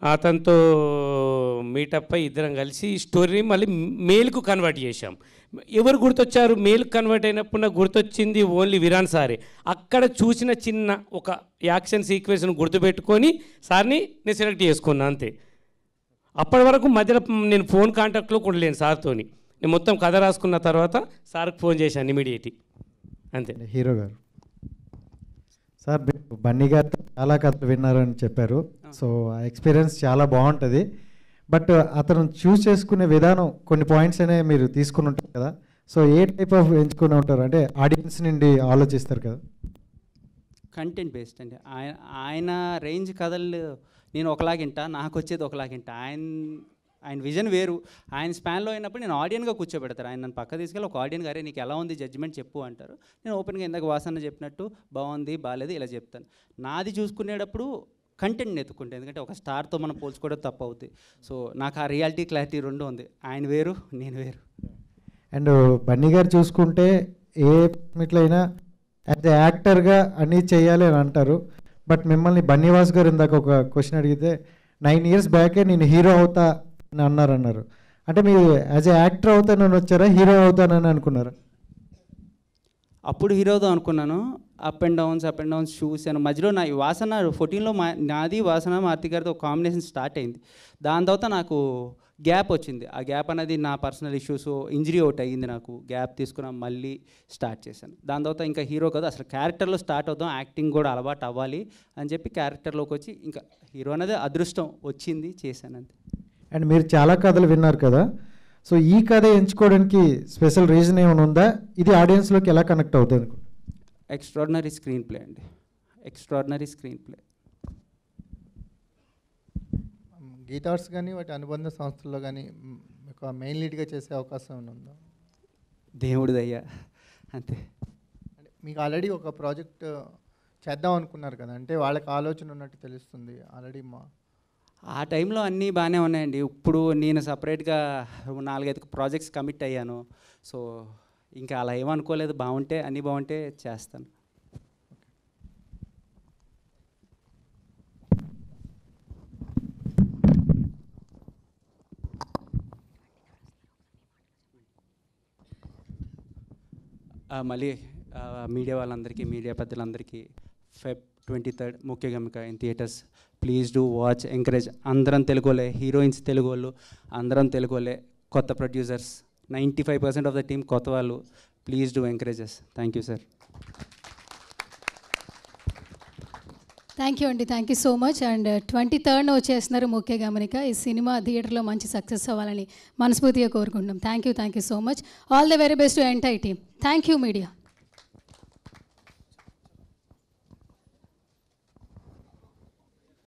Speaker 9: అతనితో మీటప్ అయి ఇద్దరం కలిసి స్టోరీని మళ్ళీ మేల్కు కన్వర్ట్ చేశాం. ఎవరు గుర్తొచ్చారు మేల్కు కన్వర్ట్ అయినప్పుడు? నాకు గుర్తొచ్చింది ఓన్లీ విరాన్ సారే. అక్కడ చూసిన చిన్న ఒక యాక్షన్ సీక్వెన్స్ను గుర్తుపెట్టుకొని సార్ని నేను సెలెక్ట్ చేసుకున్నాను అంతే. అప్పటి వరకు మధ్యలో నేను ఫోన్ కాంటాక్ట్లో కూడా లేను సార్తోని. నేను మొత్తం కథ రాసుకున్న తర్వాత సార్కి ఫోన్ చేశాను ఇమీడియట్లీ అంతే.
Speaker 21: హీరో గారు సార్, బన్నీ గారితో చాలా కథలు విన్నారని చెప్పారు. సో ఆ ఎక్స్పీరియన్స్ చాలా బాగుంటుంది. బట్ అతను చూస్ చేసుకునే విధానం కొన్ని పాయింట్స్ అనేవి మీరు తీసుకుని ఉంటారు కదా. సో ఏ టైప్ ఆఫ్ ఎంచుకుని ఉంటారు? అంటే ఆడియన్స్ నుండి ఆలోచిస్తారు కదా.
Speaker 12: కంటెంట్ బేస్డ్ అండి. ఆయన రేంజ్ కథలు నేను ఒకలాగింటా, నాకు వచ్చేది ఒకలాగింటా. ఆయన విజన్ వేరు. ఆయన స్పాన్లో అయినప్పుడు నేను ఆడియన్గా కూర్చోబెడతారు. ఆయన నన్ను పక్క తీసుకెళ్ళి ఒక ఆడియన్ గారే నీకు ఎలా ఉంది జడ్జిమెంట్ చెప్పు అంటారు. నేను ఓపెన్గా ఇందాక వాసన చెప్పినట్టు బాగుంది బాగాలేదు ఇలా చెప్తాను. నాది చూసుకునేటప్పుడు కంటెంట్ ఎత్తుకుంటే, ఎందుకంటే ఒక స్టార్తో మనం పోల్చుకోవడం తప్పు అవుతుంది. సో నాకు ఆ రియాలిటీ క్లారిటీ 2 ఉంది. ఆయన వేరు, నేను వేరు.
Speaker 21: అండ్ బన్నీ గారు చూసుకుంటే ఏ మీట్లైనా యాజ్ ఎ యాక్టర్గా అన్నీ చేయాలి అని అంటారు. బట్ మిమ్మల్ని బన్నీవాస్ గారు ఇందాక ఒక క్వశ్చన్ అడిగితే 9 years బ్యాకే నేను హీరో అవుతా అని అన్నారు. అంటే మీరు యాజ్ ఎ యాక్టర్ అవుతానని వచ్చారా, హీరో అవుతానని అనుకున్నారా?
Speaker 12: అప్పుడు హీరోతో అనుకున్నాను. అప్ అండ్ డౌన్స్ చూశాను. మధ్యలో నా వాసన 14లో నాది వాసన మార్తి గారితో ఒక కాంబినేషన్ స్టార్ట్ అయింది. దాని తర్వాత నాకు గ్యాప్ వచ్చింది. ఆ గ్యాప్ అనేది నా పర్సనల్ ఇష్యూస్, ఇంజరీ ఒకటి అయ్యింది, నాకు గ్యాప్ తీసుకున్నా మళ్ళీ స్టార్ట్ చేశాను. దాని తర్వాత ఇంకా హీరో కదా అసలు క్యారెక్టర్లో స్టార్ట్ అవుతాం, యాక్టింగ్ కూడా అలవాటు అవ్వాలి అని చెప్పి క్యారెక్టర్లోకి వచ్చి ఇంకా హీరో అనేది అదృష్టం వచ్చింది, చేశాను అంతే.
Speaker 21: అండ్ మీరు చాలా కథలు విన్నారు కదా. సో ఈ కథ ఎంచుకోవడానికి స్పెషల్ రీజన్ ఏమైనా ఉందా? ఇది ఆడియన్స్లోకి ఎలా కనెక్ట్ అవుతుంది అనుకుంటున్నారు?
Speaker 12: ఎక్స్ట్రాడినరీ స్క్రీన్ ప్లే అండి, ఎక్స్ట్రాడినరీ స్క్రీన్ ప్లే.
Speaker 19: గీతార్ట్స్ కానీ వాటి అనుబంధ సంస్థల్లో కానీ ఒక మెయిన్ లీడ్గా చేసే అవకాశం ఉందా?
Speaker 12: దేవుడి దయ్యా అంతే.
Speaker 19: అంటే మీకు ఆల్రెడీ ఒక ప్రాజెక్ట్ చేద్దాం అనుకున్నారు కదా, అంటే వాళ్ళకి ఆలోచన ఉన్నట్టు తెలుస్తుంది ఆల్రెడీ.
Speaker 12: ఆ టైంలో అన్నీ బాగానే ఉన్నాయండి. ఇప్పుడు నేను సపరేట్గా 4-5 ప్రాజెక్ట్స్ కమిట్ అయ్యాను. సో ఇంకా అలా ఏమనుకోలేదు. బాగుంటే అన్నీ బాగుంటే చేస్తాను. మళ్ళీ మీడియా వాళ్ళందరికీ, మీడియా పెద్దలందరికీ Feb 23rd ముఖ్య గమనిక in theatres. Please do watch, encourage. అందరం తెలుగోలే, హీరోయిన్స్ తెలుగోళ్ళు, అందరం తెలుగోలే, కొత్త ప్రొడ్యూసర్స్ 95% ఆఫ్ ద టీమ్ కొత్త వాళ్ళు. Please do encourages. Thank you sir.
Speaker 1: Thank you అండి, thank you so much. And 23rd వచ్చేస్తున్నారు ముఖ్య గమనిక. ఈ సినిమా థియేటర్లో మంచి సక్సెస్ అవ్వాలని మనస్ఫూర్తిగా కోరుకుంటున్నాం. Thank you so much. All the very best to entire team. Thank you media.